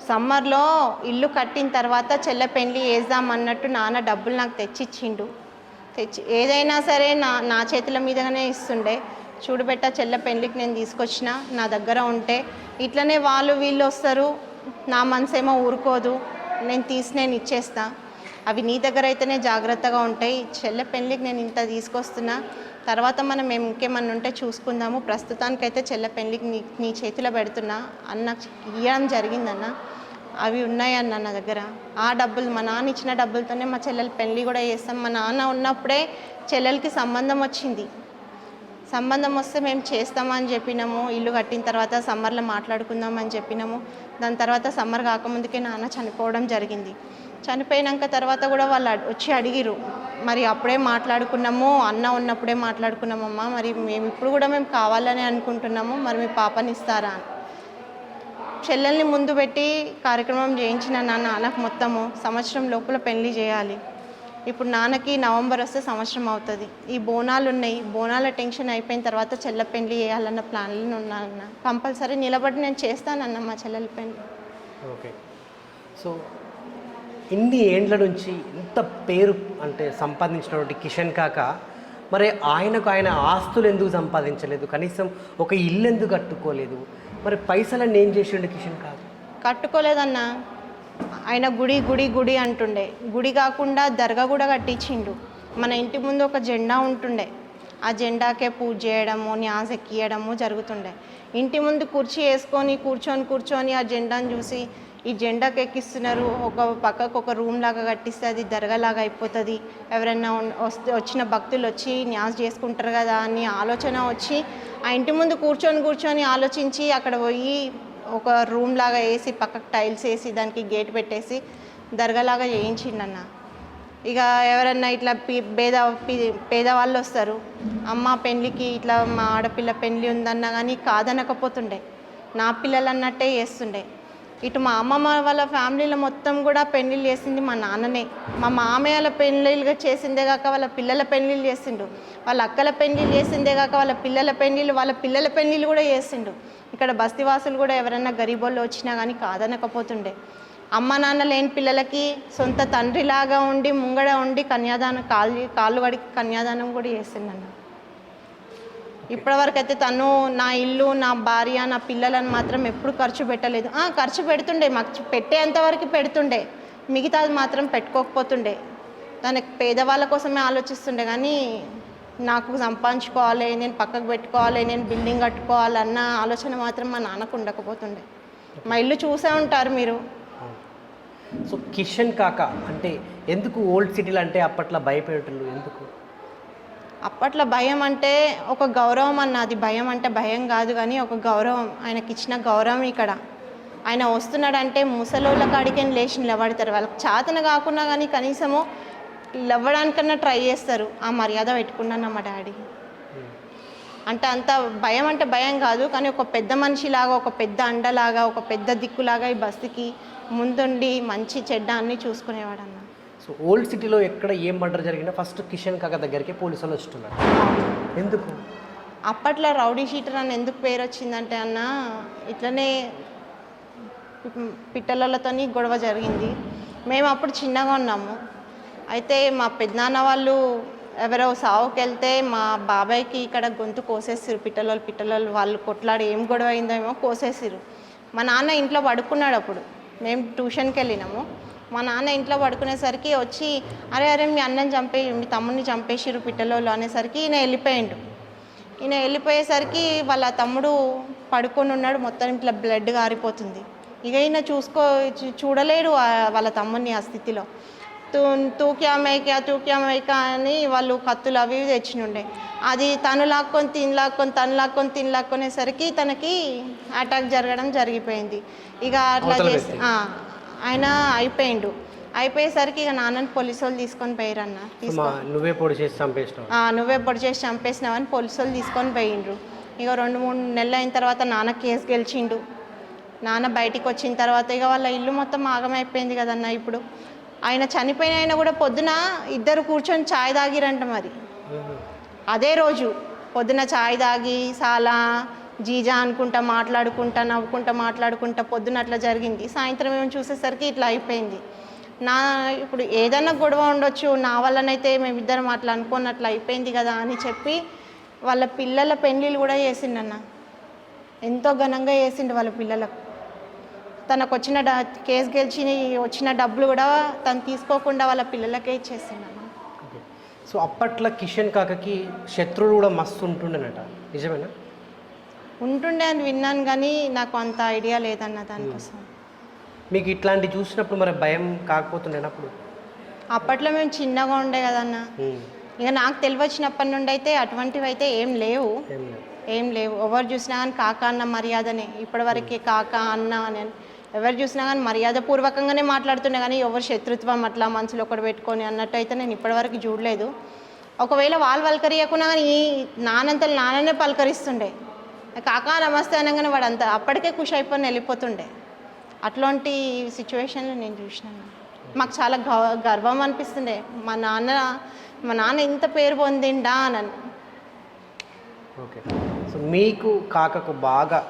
సమ్మర్లో ఇల్లు కట్టిన తర్వాత చెల్లె పెళ్లి వేద్దామన్నట్టు నాన్న డబ్బులు నాకు తెచ్చి ఏదైనా సరే నా చేతుల మీదగానే ఇస్తుండే. చూడబెట్ట చెల్లె పెళ్లికి నేను తీసుకొచ్చిన, నా దగ్గర ఉంటే ఇట్లనే వీళ్ళు వస్తారు, నా మనసేమో ఊరుకోదు, నేను ఇచ్చేస్తా, అవి నీ దగ్గర అయితేనే జాగ్రత్తగా ఉంటాయి, చెల్లె పెళ్ళికి నేను ఇంత తీసుకొస్తున్నా, తర్వాత మనం ఇంకేమన్నా ఉంటే చూసుకుందాము, ప్రస్తుతానికైతే చెల్లె పెళ్ళికి నీ చేతిలో పెడుతున్నా అన్న ఇవ్వడం జరిగిందన్న. అవి ఉన్నాయన్న నా దగ్గర. ఆ డబ్బులు మా నాన్న ఇచ్చిన డబ్బులతోనే మా చెల్లెల పెళ్ళి కూడా చేస్తాం. మా నాన్న ఉన్నప్పుడే చెల్లెలకి సంబంధం వచ్చింది. సంబంధం వస్తే మేము చేస్తామని చెప్పినాము, ఇల్లు కట్టిన తర్వాత సమ్మర్లో మాట్లాడుకుందామని చెప్పినాము. దాని తర్వాత సమ్మర్ కాకముందుకే నాన్న చనిపోవడం జరిగింది. చనిపోయినాక తర్వాత కూడా వాళ్ళు వచ్చి అడిగిరు, మరి అప్పుడే మాట్లాడుకున్నాము, అన్న ఉన్నప్పుడే మాట్లాడుకున్నామమ్మా, మరి మేము ఇప్పుడు కూడా మేము కావాలని అనుకుంటున్నాము, మరి మీ పాపని ఇస్తారా అని. చెల్లెల్ని ముందు పెట్టి కార్యక్రమం చేయించిన నాన్నకు మొత్తము సంవత్సరం లోపల పెళ్లి చేయాలి. ఇప్పుడు నాన్నకి నవంబర్ వస్తే సంవత్సరం అవుతుంది. ఈ బోనాలు ఉన్నాయి, బోనాల టెన్షన్ అయిపోయిన తర్వాత చెల్ల పెళ్లి చేయాలన్న ప్లాన్లో ఉన్నానన్న. కంపల్సరీ నిలబడి నేను చేస్తానన్న మా చెల్లెల పెళ్లి. ఓకే. సో ఇన్ని ఏండ్ల నుంచి ఇంత పేరు అంటే సంపాదించినటువంటి కిషన్ కాక మరి ఆయన ఆస్తులు ఎందుకు సంపాదించలేదు, కనీసం ఒక ఇల్లు ఎందుకు కట్టుకోలేదు, మరి పైసలన్నీ ఏం చేసిండు కిషన్ కాక? కట్టుకోలేదన్న. ఆయన గుడి గుడి గుడి అంటుండే, గుడి కాకుండా దర్గా కూడా కట్టించిండు. మన ఇంటి ముందు ఒక జెండా ఉంటుండే, ఆ జెండాకే పూజ చేయడము, న్యాస్ ఎక్కియడము జరుగుతుండే. ఇంటి ముందు కుర్చీ వేసుకొని కూర్చొని ఆ జెండాను చూసి ఈ జెండాకి ఎక్కిస్తున్నారు, ఒక పక్కకు ఒక రూమ్ లాగా కట్టిస్తే అది దర్గాలాగా అయిపోతుంది, ఎవరైనా వచ్చిన భక్తులు వచ్చి న్యాస్ చేసుకుంటారు కదా అని ఆలోచన వచ్చి ఆ ఇంటి ముందు కూర్చొని ఆలోచించి అక్కడ పోయి ఒక రూమ్ లాగా వేసి పక్కకు టైల్స్ వేసి దానికి గేట్ పెట్టేసి దర్గాలాగా చేయించిండన్న. ఇక ఎవరన్నా ఇట్లా పేదవాళ్ళు వస్తారు, అమ్మ పెళ్ళికి ఇట్లా మా ఆడపిల్ల పెళ్ళి ఉందన్నా కానీ కాదనకపోతుండే, నా పిల్లలు అన్నట్టే చేస్తుండే. ఇటు మా అమ్మమ్మ వాళ్ళ ఫ్యామిలీలో మొత్తం కూడా పెళ్ళిళ్ళు చేసింది మా నాన్ననే. మా మామయ్యల పెళ్ళిళ్ళుగా చేసిందే కాక వాళ్ళ పిల్లల పెళ్ళిళ్ళు చేసిండు, వాళ్ళ అక్కల పెళ్ళిళ్ళు చేసిందే కాక వాళ్ళ పిల్లల పెళ్ళిళ్ళు కూడా చేసిండు. ఇక్కడ బస్తీవాసులు కూడా ఎవరైనా గరీబోళ్ళు వచ్చినా కానీ కాదనకపోతుండే. అమ్మ నాన్న లేని పిల్లలకి సొంత తండ్రిలాగా ఉండి ముంగడ ఉండి కన్యాదానం కాళ్ళు కడిగి కన్యాదానం కూడా చేసిండన్న. ఇప్పటివరకు అయితే తను నా ఇల్లు, నా భార్య, నా పిల్లలను మాత్రం ఎప్పుడు ఖర్చు పెట్టలేదు. ఖర్చు పెడుతుండే, మాకు పెట్టేంతవరకు పెడుతుండే, మిగతాది మాత్రం పెట్టుకోకపోతుండే. తనకు పేదవాళ్ళ కోసమే ఆలోచిస్తుండే కానీ నాకు సంపాదించుకోవాలి, నేను పక్కకు పెట్టుకోవాలి, నేను బిల్డింగ్ కట్టుకోవాలన్న ఆలోచన మాత్రం మా నాన్నకు ఉండకపోతుండే. మా ఇల్లు చూసే ఉంటారు మీరు. సో కిషన్ కాక అంటే ఎందుకు ఓల్డ్ సిటీలు అంటే అప్పట్లో భయపడేటోళ్ళు ఎందుకు? అప్పట్లో భయం అంటే ఒక గౌరవం అన్న, అది భయం అంటే భయం కాదు కానీ ఒక గౌరవం, ఆయనకి ఇచ్చిన గౌరవం. ఇక్కడ ఆయన వస్తున్నాడంటే ముసలోళ్ళ కాడికి లేచి నిలబడతారు, వాళ్ళకి చేతన కాకుండా కానీ కనీసము లేవడానికన్నా ట్రై చేస్తారు. ఆ మర్యాద పెట్టుకున్నాను మా డాడీ. అంటే అంత భయం అంటే భయం కాదు కానీ ఒక పెద్ద మనిషిలాగా, ఒక పెద్ద అండలాగా, ఒక పెద్ద దిక్కులాగా ఈ బస్తీకి ముందుండి మంచి చెడ్డ అన్నీ చూసుకునేవాడు అన్న. సో ఓల్డ్ సిటీలో ఎక్కడ ఏం మర్డర్ జరిగినా ఫస్ట్ కిషన్ కాక దగ్గరికి పోలీసులు వస్తున్నారు, ఎందుకు? అప్పట్లో రౌడీ షీటర్ అని ఎందుకు పేరు వచ్చిందంటే అన్న, ఇట్లనే పిట్టలతోని గొడవ జరిగింది. మేము అప్పుడు చిన్నగా ఉన్నాము. అయితే మా పెద్దనాన్న వాళ్ళు ఎవరో సావుకి వెళ్తే మా బాబాయ్కి ఇక్కడ గొంతు కోసేసిరు. పిట్టలు వాళ్ళు కొట్లాడి ఏం గొడవ అయిందేమో కోసేసిరు. మా నాన్న ఇంట్లో పడుకున్నాడు. అప్పుడు మేము ట్యూషన్కి వెళ్ళినాము. మా నాన్న ఇంట్లో పడుకునేసరికి వచ్చి అరే మీ మీ తమ్ముడిని చంపేసిరు పిట్టలోళ్ళు అనేసరికి ఈయన వెళ్ళిపోయేసరికి వాళ్ళ తమ్ముడు పడుకొని ఉన్నాడు, మొత్తం ఇట్లా బ్లడ్ గారిపోతుంది. ఇక ఈయన చూడలేడు వాళ్ళ తమ్ముడిని ఆ స్థితిలో. తూక్యా మైకా అని వాళ్ళు కత్తులు అవి తెచ్చినుండే. అది తను లాక్కొని తినలాక్కునేసరికి తనకి అటాక్ జరగడం జరిగిపోయింది. ఇక అట్లా చేసి ఆయన అయిపోయేసరికి ఇక నాన్నని పోలీసు వాళ్ళు తీసుకొని పోయిరన్న. నువ్వే పొడి చేసి చంపేసినావని పోలీసు వాళ్ళు తీసుకొని పోయిండ్రు. ఇక 2-3 నెలలు అయిన తర్వాత నాన్న కేసు గెలిచిండు. నాన్న బయటికి వచ్చిన తర్వాత ఇక వాళ్ళ ఇల్లు మొత్తం ఆగమైపోయింది కదన్న. ఇప్పుడు ఆయన చనిపోయిన ఆయన కూడా పొద్దున ఇద్దరు కూర్చొని ఛాయ్ తాగిరంట. మరి అదే రోజు పొద్దున ఛాయ్ తాగి సాలా జీజా అనుకుంటా మాట్లాడుకుంటా పొద్దున అట్లా జరిగింది. సాయంత్రం ఏమో చూసేసరికి ఇట్లా అయిపోయింది. ఇప్పుడు ఏదన్నా గొడవ ఉండొచ్చు, నా వల్లనైతే మేమిద్దరం అట్లా అనుకున్నట్లు అయిపోయింది కదా అని చెప్పి వాళ్ళ పిల్లల పెళ్ళిళ్ళు కూడా చేసిండన్న. ఎంతో ఘనంగా చేసిండు వాళ్ళ పిల్లలకు. తనకు వచ్చిన కేసు గెలిచి వచ్చిన డబ్బులు కూడా తను తీసుకోకుండా వాళ్ళ పిల్లలకే ఇచ్చేసిండన్న. సో అప్పట్లో కిషన్ కాకకి శత్రువులు కూడా మస్తు ఉంటుండేనట, నిజమేనా? ఉంటుండే అని విన్నాను కానీ నాకు అంత ఐడియా లేదన్న దానికోసం. మీకు ఇట్లాంటి చూసినప్పుడు మరి భయం కాకపోతుండేనప్పుడు? అప్పట్లో మేము చిన్నగా ఉండే కదన్న. ఇక నాకు తెలివచ్చినప్పటి నుండి అయితే అటువంటివి అయితే ఏం లేవు. ఏం లేదు. ఏం లేవు. ఎవరు చూసినా కానీ కాక అన్న మర్యాదనే. ఇప్పటివరకు కాక అన్న అని ఎవరు చూసినా కానీ మర్యాదపూర్వకంగానే మాట్లాడుతుండే, కానీ ఎవరు శత్రుత్వం అట్లా మనసులో ఒకటి పెట్టుకొని అన్నట్టు అయితే నేను ఇప్పటివరకు చూడలేదు. ఒకవేళ వాళ్ళు పలకరియకున్నా కానీ ఈ నానంతలు నాన్ననే పలకరిస్తుండే. కాకా నమస్తే అనగానే వాడు అంత అప్పటికే ఖుషి అయిపోయి వెళ్ళిపోతుండే. అట్లాంటి సిచ్యువేషన్లు నేను చూసినాను. మాకు చాలా గర్వం అనిపిస్తుండే, మా నాన్న ఇంత పేరు పొందిండా అని. ఓకే. సో మీకు కాకకు బాగా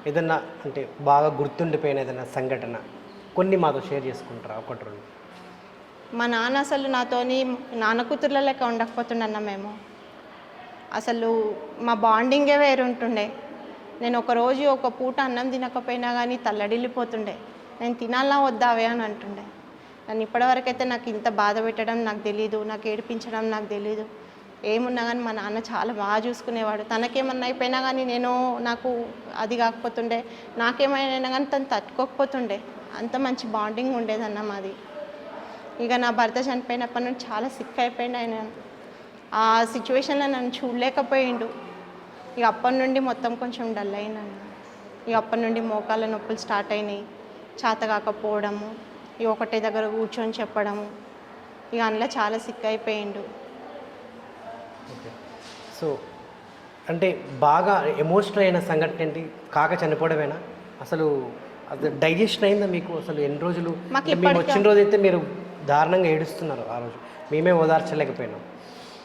ఏదన్నా అంటే బాగా గుర్తుండిపోయిన ఏదైనా సంఘటన కొన్ని మాతో షేర్ చేసుకుంటారా? ఒకటి రెండు. మా నాన్న అసలు నాతోని నాన్న కూతుర్ల లెక్క ఉండకపోతుండన్న మేము. అసలు మా బాండింగే వేరు ఉంటుండే. నేను ఒకరోజు ఒక పూట అన్నం తినకపోయినా కానీ తల్లడిల్లిపోతుండే. నేను తినాలా వద్దావే అని అంటుండే. నన్ను ఇప్పటివరకైతే నాకు ఇంత బాధ పెట్టడం నాకు తెలీదు, నాకు ఏడిపించడం నాకు తెలీదు. ఏమున్నా కానీ మా నాన్న చాలా బాగా చూసుకునేవాడు. తనకేమన్నా అయిపోయినా కానీ నాకు అది కాకపోతుండే, నాకేమైనా కానీ తను తట్టుకోకపోతుండే. అంత మంచి బాండింగ్ ఉండేదన్న మాది. ఇక నా భర్త చనిపోయినప్పటి నుండి చాలా సిక్ అయిపోయిండు ఆయన. ఆ సిచ్యువేషన్లో నన్ను చూడలేకపోయిండు. ఇక అప్పటి నుండి మొత్తం కొంచెం డల్ అయినాను. ఇక అప్పటి నుండి మోకాళ్ళ నొప్పులు స్టార్ట్ అయినాయి, చేత కాకపోవడము, ఇక ఒకటే దగ్గర కూర్చొని చెప్పడము. ఇక అందులో చాలా సిక్ అయిపోయిండు. ఓకే. సో అంటే బాగా ఎమోషనల్ అయిన సంఘటన ఏంటి? కాక చనిపోవడమేనా? అసలు అది డైజెషన్ అయిందా మీకు? అసలు ఎన్ని రోజులు మేము వచ్చిన రోజు అయితే మీరు దారుణంగా ఏడుస్తున్నారు. ఆ రోజు మేమే ఓదార్చలేకపోయినాం.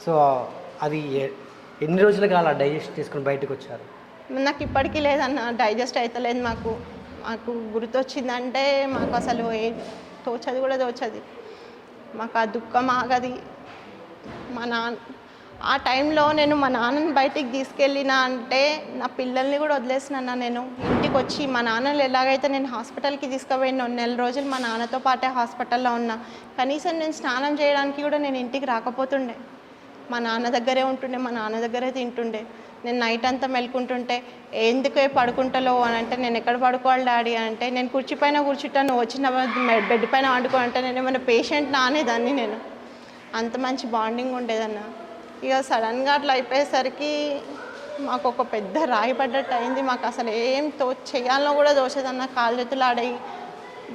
సో అది ఎన్ని రోజులుగా అలా డైజెస్ట్ చేసుకుని బయటకు వచ్చారు? నాకు ఇప్పటికీ లేదన్న, డైజెస్ట్ అవుతలేదు. మాకు గుర్తొచ్చిందంటే మాకు అసలు తోచది కూడా తోచది. మాకు ఆ దుఃఖం ఆగది. మా నాన్న ఆ టైంలో నేను మా నాన్నని బయటికి తీసుకెళ్ళినా అంటే నా పిల్లల్ని కూడా వదిలేసినా. నేను ఇంటికి వచ్చి మా నాన్నలు ఎలాగైతే నేను హాస్పిటల్కి తీసుకుపోయినా, నెల రోజులు మా నాన్నతో పాటే హాస్పిటల్లో ఉన్నా. కనీసం నేను స్నానం చేయడానికి కూడా నేను ఇంటికి రాకపోతుండే. మా నాన్న దగ్గరే ఉంటుండే, మా నాన్న దగ్గరే తింటుండే. నేను నైట్ అంతా మెలుకుంటుంటే ఎందుకే పడుకుంటాలో అని అంటే, నేను ఎక్కడ పడుకోవాలి డాడీ అంటే, నేను కుర్చీ పైన కూర్చుంటాను, నువ్వు వచ్చిన బెడ్ పైన వండుకో అంటే నేను ఏమైనా పేషెంట్ నానేదాన్ని. నేను అంత మంచి బాండింగ్ ఉండేదన్న. ఇక సడన్గా అట్లా అయిపోయేసరికి మాకు ఒక పెద్ద రాయి పడ్డట్టు అయింది. మాకు అసలు ఏం చేయాలనో కూడా తోచేదన్న. కాళ్ళు చేతులు ఆడాయి,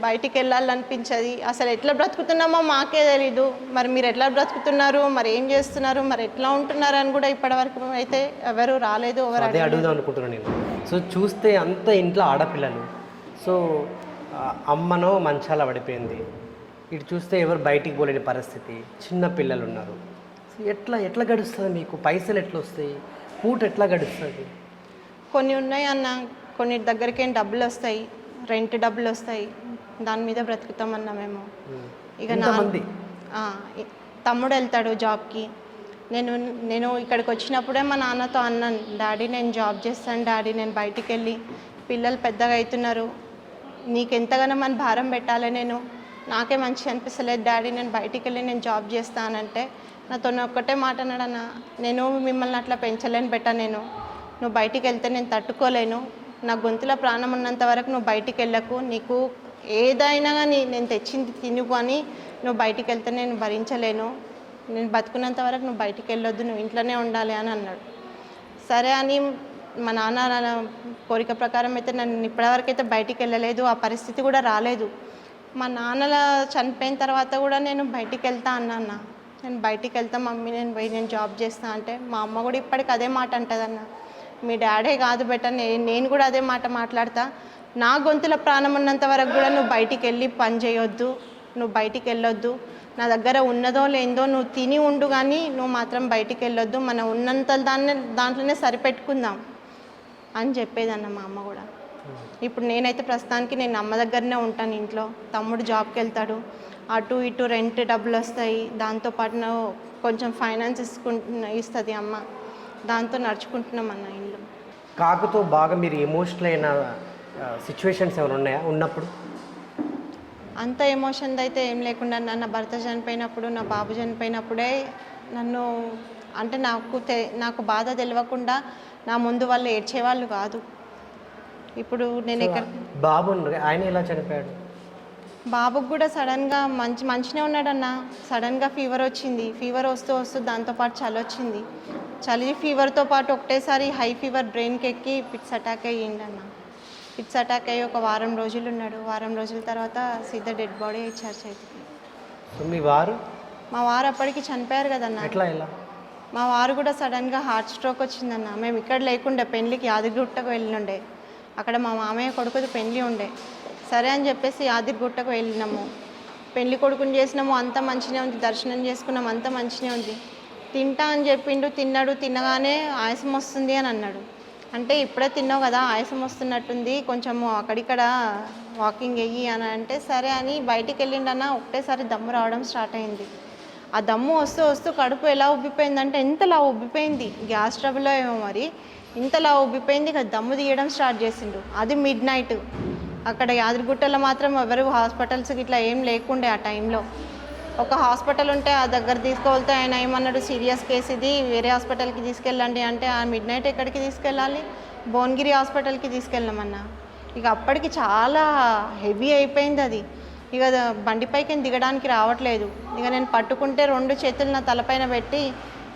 బయటికి వెళ్ళాలనిపించదు. అసలు ఎట్లా బ్రతుకుతున్నామో మాకే తెలీదు. మరి మీరు ఎట్లా బ్రతుకుతున్నారు, మరి ఏం చేస్తున్నారు, మరి ఎట్లా ఉంటున్నారు అని కూడా ఇప్పటివరకు అయితే ఎవరు రాలేదు. అదే అడుగుదాం అనుకుంటున్నాను నేను. సో చూస్తే అంత ఇంట్లో ఆడపిల్లలు, సో అమ్మనో మంచాల పడిపోయింది, ఇటు చూస్తే ఎవరు బయటికి పోలేని పరిస్థితి, చిన్న పిల్లలు ఉన్నారు. ఎట్లా గడుస్తుంది మీకు? పైసలు ఎట్లా వస్తాయి? పూట ఎట్లా గడుస్తుంది? కొన్ని ఉన్నాయి అన్న, కొన్ని దగ్గరికి ఏం డబ్బులు వస్తాయి, రెంట్ డబ్బులు వస్తాయి, దాని మీద బ్రతుకుతామన్నా మేము. ఇక తమ్ముడు వెళ్తాడు జాబ్కి. నేను ఇక్కడికి వచ్చినప్పుడే మా నాన్నతో అన్నాను, డాడీ నేను జాబ్ చేస్తాను డాడీ, నేను బయటికి వెళ్ళి పిల్లలు పెద్దగా అవుతున్నారు, నీకెంతగానో మన భారం పెట్టాలి, నాకే మంచి అనిపిస్తలేదు డాడీ, నేను బయటికి వెళ్ళి నేను జాబ్ చేస్తానంటే నాతో ఒక్కటే మాట అన్నాడన్న, నేను మిమ్మల్ని అట్లా పెంచలేను బెట్ట, నువ్వు బయటికి వెళ్తే నేను తట్టుకోలేను, నా గొంతులో ప్రాణం ఉన్నంత వరకు నువ్వు బయటికి వెళ్ళకు, నీకు ఏదైనా కానీ నేను తెచ్చింది తిను, కానీ నువ్వు బయటికి వెళ్తే నేను భరించలేను, నేను బతుకున్నంత వరకు నువ్వు బయటికి వెళ్ళొద్దు, నువ్వు ఇంట్లోనే ఉండాలి అని అన్నాడు. సరే అని మా నాన్న కోరిక ప్రకారం అయితే నన్ను ఇప్పటివరకు అయితే బయటికి వెళ్ళలేదు, ఆ పరిస్థితి కూడా రాలేదు. మా నాన్నల చనిపోయిన తర్వాత కూడా నేను బయటికి వెళ్తా అన్నా, నేను బయటికి వెళ్తా మమ్మీ, నేను జాబ్ చేస్తా అంటే మా అమ్మ కూడా ఇప్పటికి అదే మాట అంటుందన్న, మీ డాడీ కాదు బెట్ట, నేను కూడా అదే మాట మాట్లాడతా, నా గొంతుల ప్రాణం ఉన్నంత వరకు కూడా నువ్వు బయటికి వెళ్ళి పని చేయొద్దు, నువ్వు బయటికి వెళ్ళొద్దు, నా దగ్గర ఉన్నదో లేదో నువ్వు తిని ఉండు, కానీ నువ్వు మాత్రం బయటికి వెళ్ళొద్దు, మనం ఉన్నంత దాంట్లోనే సరిపెట్టుకుందాం అని చెప్పేదన్న మా అమ్మ కూడా. ఇప్పుడు నేనైతే ప్రస్తుతానికి నేను అమ్మ దగ్గరనే ఉంటాను ఇంట్లో. తమ్ముడు జాబ్కి వెళ్తాడు, అటు ఇటు రెంట్ డబ్బులు వస్తాయి, దాంతోపాటు కొంచెం ఫైనాన్స్ ఇస్తుంది అమ్మ, దాంతో నడుచుకుంటున్నాం అన్న ఇల్లు. కాకుతో బాగా మీరు ఎమోషనల్ అయిన సిచ్యువేషన్స్ ఏమైనా ఉన్నాయా ఉన్నప్పుడు? అంత ఎమోషన్ అయితే ఏం లేకుండా నా భర్త చనిపోయినప్పుడు, నా బాబు చనిపోయినప్పుడే నన్ను అంటే నాకు బాధ తెలియకుండా నా ముందు వాళ్ళు ఏడ్చేవాళ్ళు కాదు. ఇప్పుడు నేను బాబు ఆయన ఎలా చనిపోయాడు? బాబుకి కూడా సడన్గా మంచిగా ఉన్నాడన్న. సడన్గా ఫీవర్ వచ్చింది. ఫీవర్ వస్తూ దాంతోపాటు చలి వచ్చింది. చలి ఫీవర్తో పాటు ఒకటేసారి హై ఫీవర్ బ్రెయిన్కి ఎక్కి పిట్స్ అటాక్ అయ్యిండన్న. పిట్స్ అటాక్ అయ్యి ఒక వారం రోజులు ఉన్నాడు. వారం రోజుల తర్వాత సీదా డెడ్ బాడీ ఇచ్చారు చేతికి. మీ వారు? మా వారు అప్పటికి చనిపోయారు కదన్న. ఎట్లా ఎలా? మా వారు కూడా సడన్గా హార్ట్ స్ట్రోక్ వచ్చిందన్న. మేము ఇక్కడ లేకుండే, పెళ్ళికి యాదగిరిగుట్టకు వెళ్ళినుండే. అక్కడ మా మామయ్య కొడుకుది పెళ్ళి ఉండే. సరే అని చెప్పేసి యాదగిరిగుట్టకు వెళ్ళినాము. పెళ్లి కొడుకుని చేసినాము, అంత మంచిగా ఉంది. దర్శనం చేసుకున్నాము, అంత మంచిగా ఉంది. తింటా అని చెప్పిండు, తిన్నాడు. తినగానే ఆయాసం వస్తుంది అని అన్నాడు. అంటే ఇప్పుడే తిన్నావు కదా, ఆయాసం వస్తున్నట్టుంది, కొంచెము అక్కడిక్కడ వాకింగ్ వెయ్యి అని అంటే సరే అని బయటికి వెళ్ళిండన్న. ఒకటేసారి దమ్ము రావడం స్టార్ట్ అయింది. ఆ దమ్ము వస్తూ కడుపు ఎలా ఉబ్బిపోయిందంటే ఎంతలా ఉబ్బిపోయింది. గ్యాస్ ట్రబుల్లో ఏమో మరి ఇంతలా ఉబ్బిపోయింది. ఇక దమ్ము తీయడం స్టార్ట్ చేసిండు. అది మిడ్ నైట్. అక్కడ యాదగిరిగుట్టలో మాత్రం ఎవరు హాస్పిటల్స్కి ఇట్లా ఏం లేకుండే ఆ టైంలో. ఒక హాస్పిటల్ ఉంటే ఆ దగ్గర తీసుకువెళ్తే ఆయన ఏమన్నాడు, సీరియస్ కేసు ఇది, వేరే హాస్పిటల్కి తీసుకెళ్ళండి అంటే ఆ మిడ్ నైట్ ఎక్కడికి తీసుకెళ్ళాలి, భువనగిరి హాస్పిటల్కి తీసుకెళ్ళామన్నా. ఇక అప్పటికి చాలా హెవీ అయిపోయింది అది. ఇక బండిపైకి దిగడానికి రావట్లేదు. ఇక నేను పట్టుకుంటే 2 చేతులు నా తలపైన పెట్టి,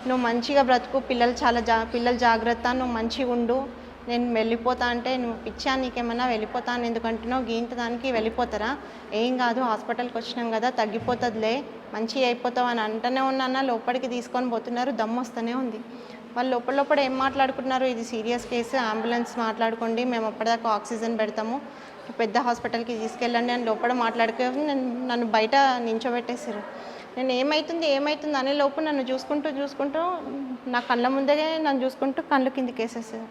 నువ్వు మంచిగా బ్రతుకు, పిల్లలు జాగ్రత్త, నువ్వు మంచిగా ఉండు, నేను వెళ్ళిపోతా అంటే, నువ్వు పిచ్చా నీకేమన్నా వెళ్ళిపోతాను ఎందుకంటున్నావు, గీంత దానికి వెళ్ళిపోతారా, ఏం కాదు హాస్పిటల్కి వచ్చినాం కదా తగ్గిపోతుందిలే, మంచిగా అయిపోతావు అని అంటూనే ఉన్నా. లోపలికి తీసుకొని పోతున్నారు, దమ్ము వస్తూనే ఉంది. వాళ్ళు లోపల ఏం మాట్లాడుకున్నారు, ఇది సీరియస్ కేసు, అంబులెన్స్ మాట్లాడుకోండి, మేము అప్పటిదాకా ఆక్సిజన్ పెడతాము, పెద్ద హాస్పిటల్కి తీసుకెళ్ళండి అని లోపల మాట్లాడుకొని నన్ను బయట నించోబెట్టేసారు. నేను ఏమవుతుంది అనే లోపు నన్ను చూసుకుంటూ నా కళ్ళ ముందే నన్ను చూసుకుంటూ కళ్ళు కిందికి వేసేసారు.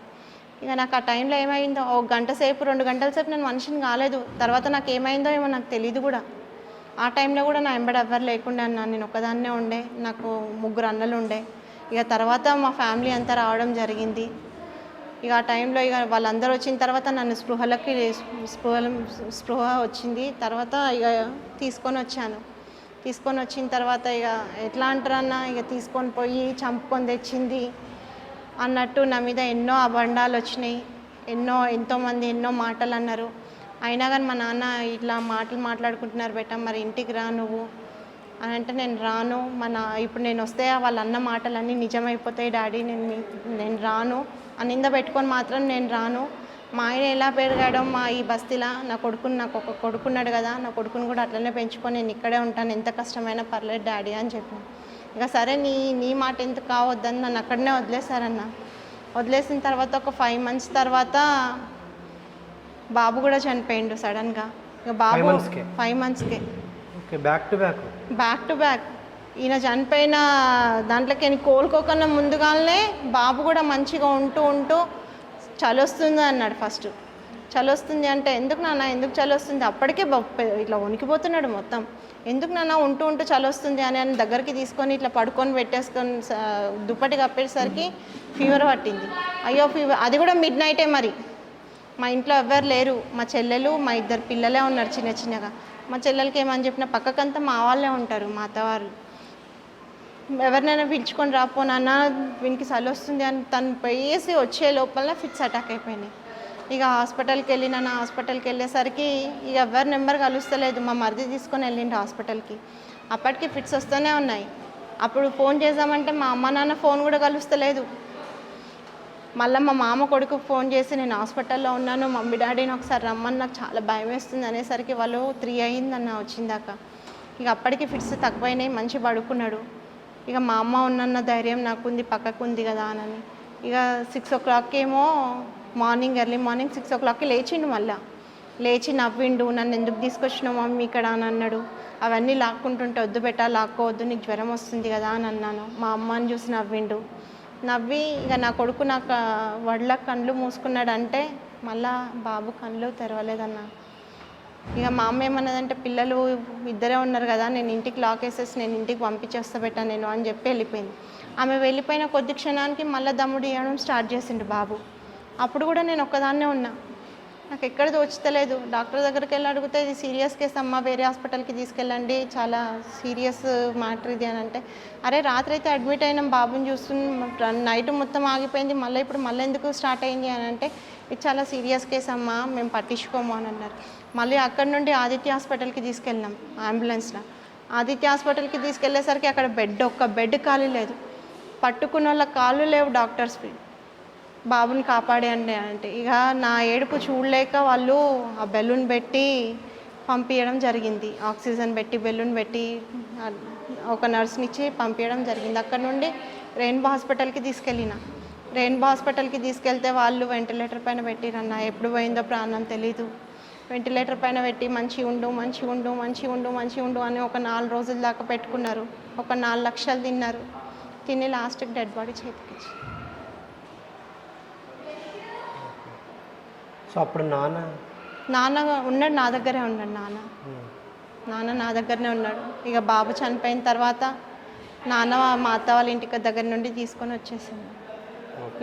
ఇక నాకు ఆ టైంలో ఏమైందో, 1 గంట సేపు 2 గంటల సేపు నేను మనిషిని కాలేదు. తర్వాత నాకు ఏమైందో ఏమో నాకు తెలియదు కూడా. ఆ టైంలో కూడా నా వెంబడి ఎవ్వరు లేకుండా అన్నా, నేను ఒక్కదాన్నే ఉండే, నాకు 3 అన్నలు ఉండే. ఇక తర్వాత మా ఫ్యామిలీ అంతా రావడం జరిగింది. ఇక ఆ టైంలో ఇక వాళ్ళందరూ వచ్చిన తర్వాత నన్ను స్పృహ వచ్చింది. తర్వాత ఇక తీసుకొని వచ్చిన తర్వాత ఇక ఎట్లా అంటారన్నా, ఇక తీసుకొని పోయి చంపుకొని తెచ్చింది అన్నట్టు నా మీద ఎన్నో అబండాలు వచ్చినాయి. ఎంతోమంది ఎన్నో మాటలు అన్నారు. అయినా కానీ మా నాన్న ఇట్లా మాట్లాడుకుంటున్నారు, బెట్ట మరి ఇంటికి రా నువ్వు అని అంటే, నేను రాను, ఇప్పుడు నేను వస్తే వాళ్ళ అన్న మాటలన్నీ నిజమైపోతాయి డాడీ, నేను రాను అని నింద పెట్టుకొని మాత్రం నేను రాను. మా ఆయన ఎలా పెరిగాడో ఈ బస్తీలా, నాకు ఒక కొడుకున్నాడు కదా, నా కొడుకుని కూడా అట్లనే పెంచుకొని నేను ఇక్కడే ఉంటాను, ఎంత కష్టమైనా పర్లేదు డాడీ అని చెప్పాను. ఇక సరే నీ మాట ఎందుకు కావద్దని నన్ను అక్కడనే వదిలేశారన్న. వదిలేసిన తర్వాత ఒక 5 months తర్వాత బాబు కూడా చనిపోయిండు సడన్గా. ఇక బాబు 5 monthsకే బ్యాక్ టు బ్యాక్ ఈయన చనిపోయిన దాంట్లోకి కోలుకోకన్నా ముందుగానే బాబు కూడా మంచిగా ఉంటూ చలి వస్తుంది అన్నాడు. ఫస్ట్ చలి వస్తుంది అంటే, ఎందుకు చలి వస్తుంది, అప్పటికే ఇట్లా వణికిపోతున్నాడు మొత్తం. ఎందుకు నాన్న ఉంటూ చలి వస్తుంది అని దగ్గరికి తీసుకొని ఇట్లా పడుకొని పెట్టేసుకొని దుప్పటి కప్పేసరికి ఫీవర్ పట్టింది. అయ్యో ఫీవర్, అది కూడా మిడ్ నైటే. మరి మా ఇంట్లో ఎవ్వరు లేరు, మా చెల్లెలు మా 2 పిల్లలే ఉన్నారు చిన్నగా. మా చెల్లెలకి ఏమని చెప్పిన పక్కకంతా మా వాళ్ళే ఉంటారు, మా అత్తవారు. ఎవరినైనా పిలుచుకొని రాపోనన్నా, వీనికి చలి వస్తుంది అని తను పోయేసి వచ్చే లోపల ఫిట్స్ అటాక్ అయిపోయినాయి. ఇక హాస్పిటల్కి వెళ్ళేసరికి ఇక ఎవరి నెంబర్ కలుస్తలేదు. మా మరిది తీసుకొని వెళ్ళిండు హాస్పిటల్కి. అప్పటికి ఫిట్స్ వస్తూనే ఉన్నాయి. అప్పుడు ఫోన్ చేద్దామంటే మా అమ్మ నాన్న ఫోన్ కూడా కలుస్తలేదు. మళ్ళీ మా మామ కొడుకు ఫోన్ చేసి, నేను హాస్పిటల్లో ఉన్నాను, మమ్మీ డాడీని ఒకసారి రమ్మని, నాకు చాలా భయం వేస్తుంది అనేసరికి వాళ్ళు 3 అయిందన్న వచ్చిందాక. ఇక అప్పటికి ఫిట్స్ తక్కువైనాయి, మంచి పడుకున్నాడు. ఇక మా అమ్మ ఉన్నన్న ధైర్యం నాకుంది, పక్కకుంది కదా అని. ఇక 6 o'clock ఏమో ఎర్లీ మార్నింగ్ 6 o'clockకి లేచిండు. మళ్ళీ లేచి నవ్విండు, నన్ను ఎందుకు తీసుకొచ్చినావు మమ్మీ ఇక్కడ అని అన్నాడు. అవన్నీ లాక్కుంటుంటే, వద్దు బెట్టా లాక్కోవద్దు, నీకు జ్వరం వస్తుంది కదా అని అన్నాను. మా అమ్మని చూసి నవ్వి ఇక నా కొడుకు నాకు వడ్ల కళ్ళు మూసుకున్నాడంటే మళ్ళా బాబు కళ్ళు తెరవలేదన్న. ఇక మా అమ్మ ఏమన్నదంటే, పిల్లలు 2 ఉన్నారు కదా, నేను ఇంటికి లాక్ వేసేసి నేను ఇంటికి పంపించేస్తా బెట్టా నేను అని చెప్పి వెళ్ళిపోయింది. ఆమె వెళ్ళిపోయిన కొద్ది క్షణానికి మళ్ళీ దమ్ముడు ఇవ్వడం స్టార్ట్ చేసిండు బాబు. అప్పుడు కూడా నేను ఒక్కదాన్నే ఉన్నా. నాకు ఎక్కడ తోచుతలేదు. డాక్టర్ దగ్గరికి వెళ్ళి అడిగితే ఇది సీరియస్ కేసు అమ్మా, వేరే హాస్పిటల్కి తీసుకెళ్ళండి, చాలా సీరియస్ మ్యాటర్ ఇది అని అంటే, అరే రాత్రి అయితే అడ్మిట్ అయినాం, బాబుని చూస్తున్నాం, నైట్ మొత్తం ఆగిపోయింది, మళ్ళీ ఇప్పుడు మళ్ళీ ఎందుకు స్టార్ట్ అయింది అని అంటే, ఇది చాలా సీరియస్ కేసు అమ్మా, మేము పట్టించుకోము అని అన్నారు. మళ్ళీ అక్కడ నుండి ఆదిత్య హాస్పిటల్కి తీసుకెళ్ళినాం అంబులెన్స్లో. ఆదిత్య హాస్పిటల్కి తీసుకెళ్ళేసరికి అక్కడ ఒక్క బెడ్ ఖాళీ లేదు. పట్టుకున్న వాళ్ళ కాళ్ళు లేవు డాక్టర్స్కి, బాబుని కాపాడండి అంటే. ఇక నా ఏడుపు చూడలేక వాళ్ళు ఆ బెలూన్ పెట్టి పంపించడం జరిగింది, ఆక్సిజన్ పెట్టి బెలూన్ పెట్టి ఒక నర్స్నిచ్చి పంపించడం జరిగింది. అక్కడ నుండి రెయిన్బో హాస్పిటల్కి తీసుకెళ్ళిన. రెయిన్బో హాస్పిటల్కి తీసుకెళ్తే వాళ్ళు వెంటిలేటర్ పైన పెట్టిరన్న, ఎప్పుడు పోయిందో ప్రాణం తెలీదు. వెంటిలేటర్ పైన పెట్టి మంచిగా ఉండు అని ఒక 4 రోజుల దాకా పెట్టుకున్నారు. ఒక 4 లక్షలు తిన్నారు. తిని లాస్ట్కి డెడ్ బాడీ చేతికిచ్చి. సో అప్పుడు నాన్న ఉన్నాడు, నా దగ్గరే ఉన్నాడు. నాన్న నా దగ్గరనే ఉన్నాడు. ఇక బాబు చనిపోయిన తర్వాత నాన్న మా అత్త వాళ్ళ ఇంటికి దగ్గర నుండి తీసుకొని వచ్చేసింది.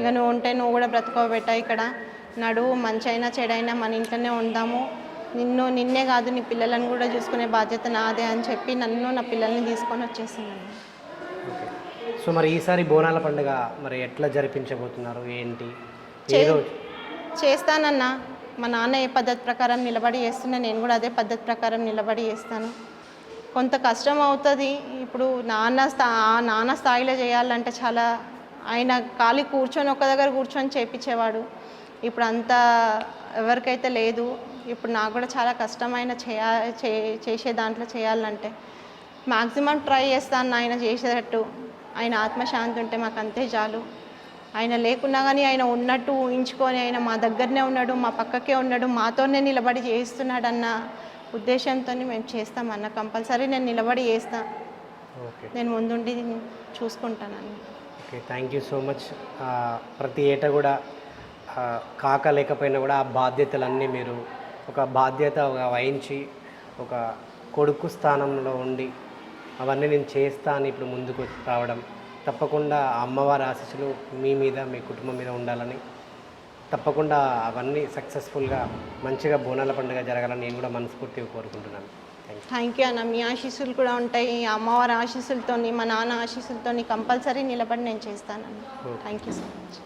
ఇక నువ్వు ఉంటే నువ్వు కూడా బ్రతుకోబెట్టా, ఇక్కడ నడువు, మంచి అయినా చెడైనా మన ఇంట్లోనే ఉందాము, నిన్నే కాదు నీ పిల్లలను కూడా చూసుకునే బాధ్యత నాదే అని చెప్పి నన్ను నా పిల్లల్ని తీసుకొని వచ్చేసింది. సో మరి ఈసారి బోనాల పండుగ మరి ఎట్లా జరిపించబోతున్నారు, ఏంటి? చేస్తానన్నా, మా నాన్న ఏ పద్ధతి ప్రకారం నిలబడి చేస్తున్నా నేను కూడా అదే పద్ధతి ప్రకారం నిలబడి చేస్తాను. కొంత కష్టం అవుతుంది. ఇప్పుడు నాన్న స్థాయిలో చేయాలంటే చాలా, ఆయన ఖాళీ కూర్చొని ఒక దగ్గర కూర్చొని చేయించేవాడు. ఇప్పుడు అంతా ఎవరికైతే లేదు. ఇప్పుడు నాకు కూడా చాలా కష్టమైన చేసే దాంట్లో చేయాలంటే మ్యాక్సిమం ట్రై చేస్తాను ఆయన చేసేటట్టు. ఆయన ఆత్మశాంతి ఉంటే మాకు అంతే చాలు. ఆయన లేకున్నా కానీ ఆయన ఉన్నట్టు ఊహించుకొని, ఆయన మా దగ్గరనే ఉన్నాడు, మా పక్కకే ఉన్నాడు, మాతోనే నిలబడి చేయిస్తున్నాడన్న ఉద్దేశంతో మేము చేస్తామన్న. కంపల్సరీ నేను నిలబడి చేస్తాను, నేను ముందుండి చూసుకుంటానని. Okay, thank you so much. ప్రతి ఏటా కూడా కాక లేకపోయినా కూడా ఆ బాధ్యతలన్నీ మీరు ఒక బాధ్యత వహించి ఒక కొడుకు స్థానంలో ఉండి అవన్నీ నేను చేస్తా అని ఇప్పుడు ముందుకు రావడం, తప్పకుండా అమ్మవారి ఆశీస్సులు మీ మీద, మీ కుటుంబం మీద ఉండాలని, తప్పకుండా అవన్నీ సక్సెస్ఫుల్గా మంచిగా బోనాల పండుగ జరగాలని నేను కూడా మనస్ఫూర్తిగా కోరుకుంటున్నాను. థ్యాంక్ యూ అన్న. మీ ఆశీస్సులు కూడా ఉంటాయి, అమ్మవారి ఆశీస్సులతో, మా నాన్న ఆశీస్సులతో కంపల్సరీ నిలబడి నేను చేస్తానన్న. Thank you so much.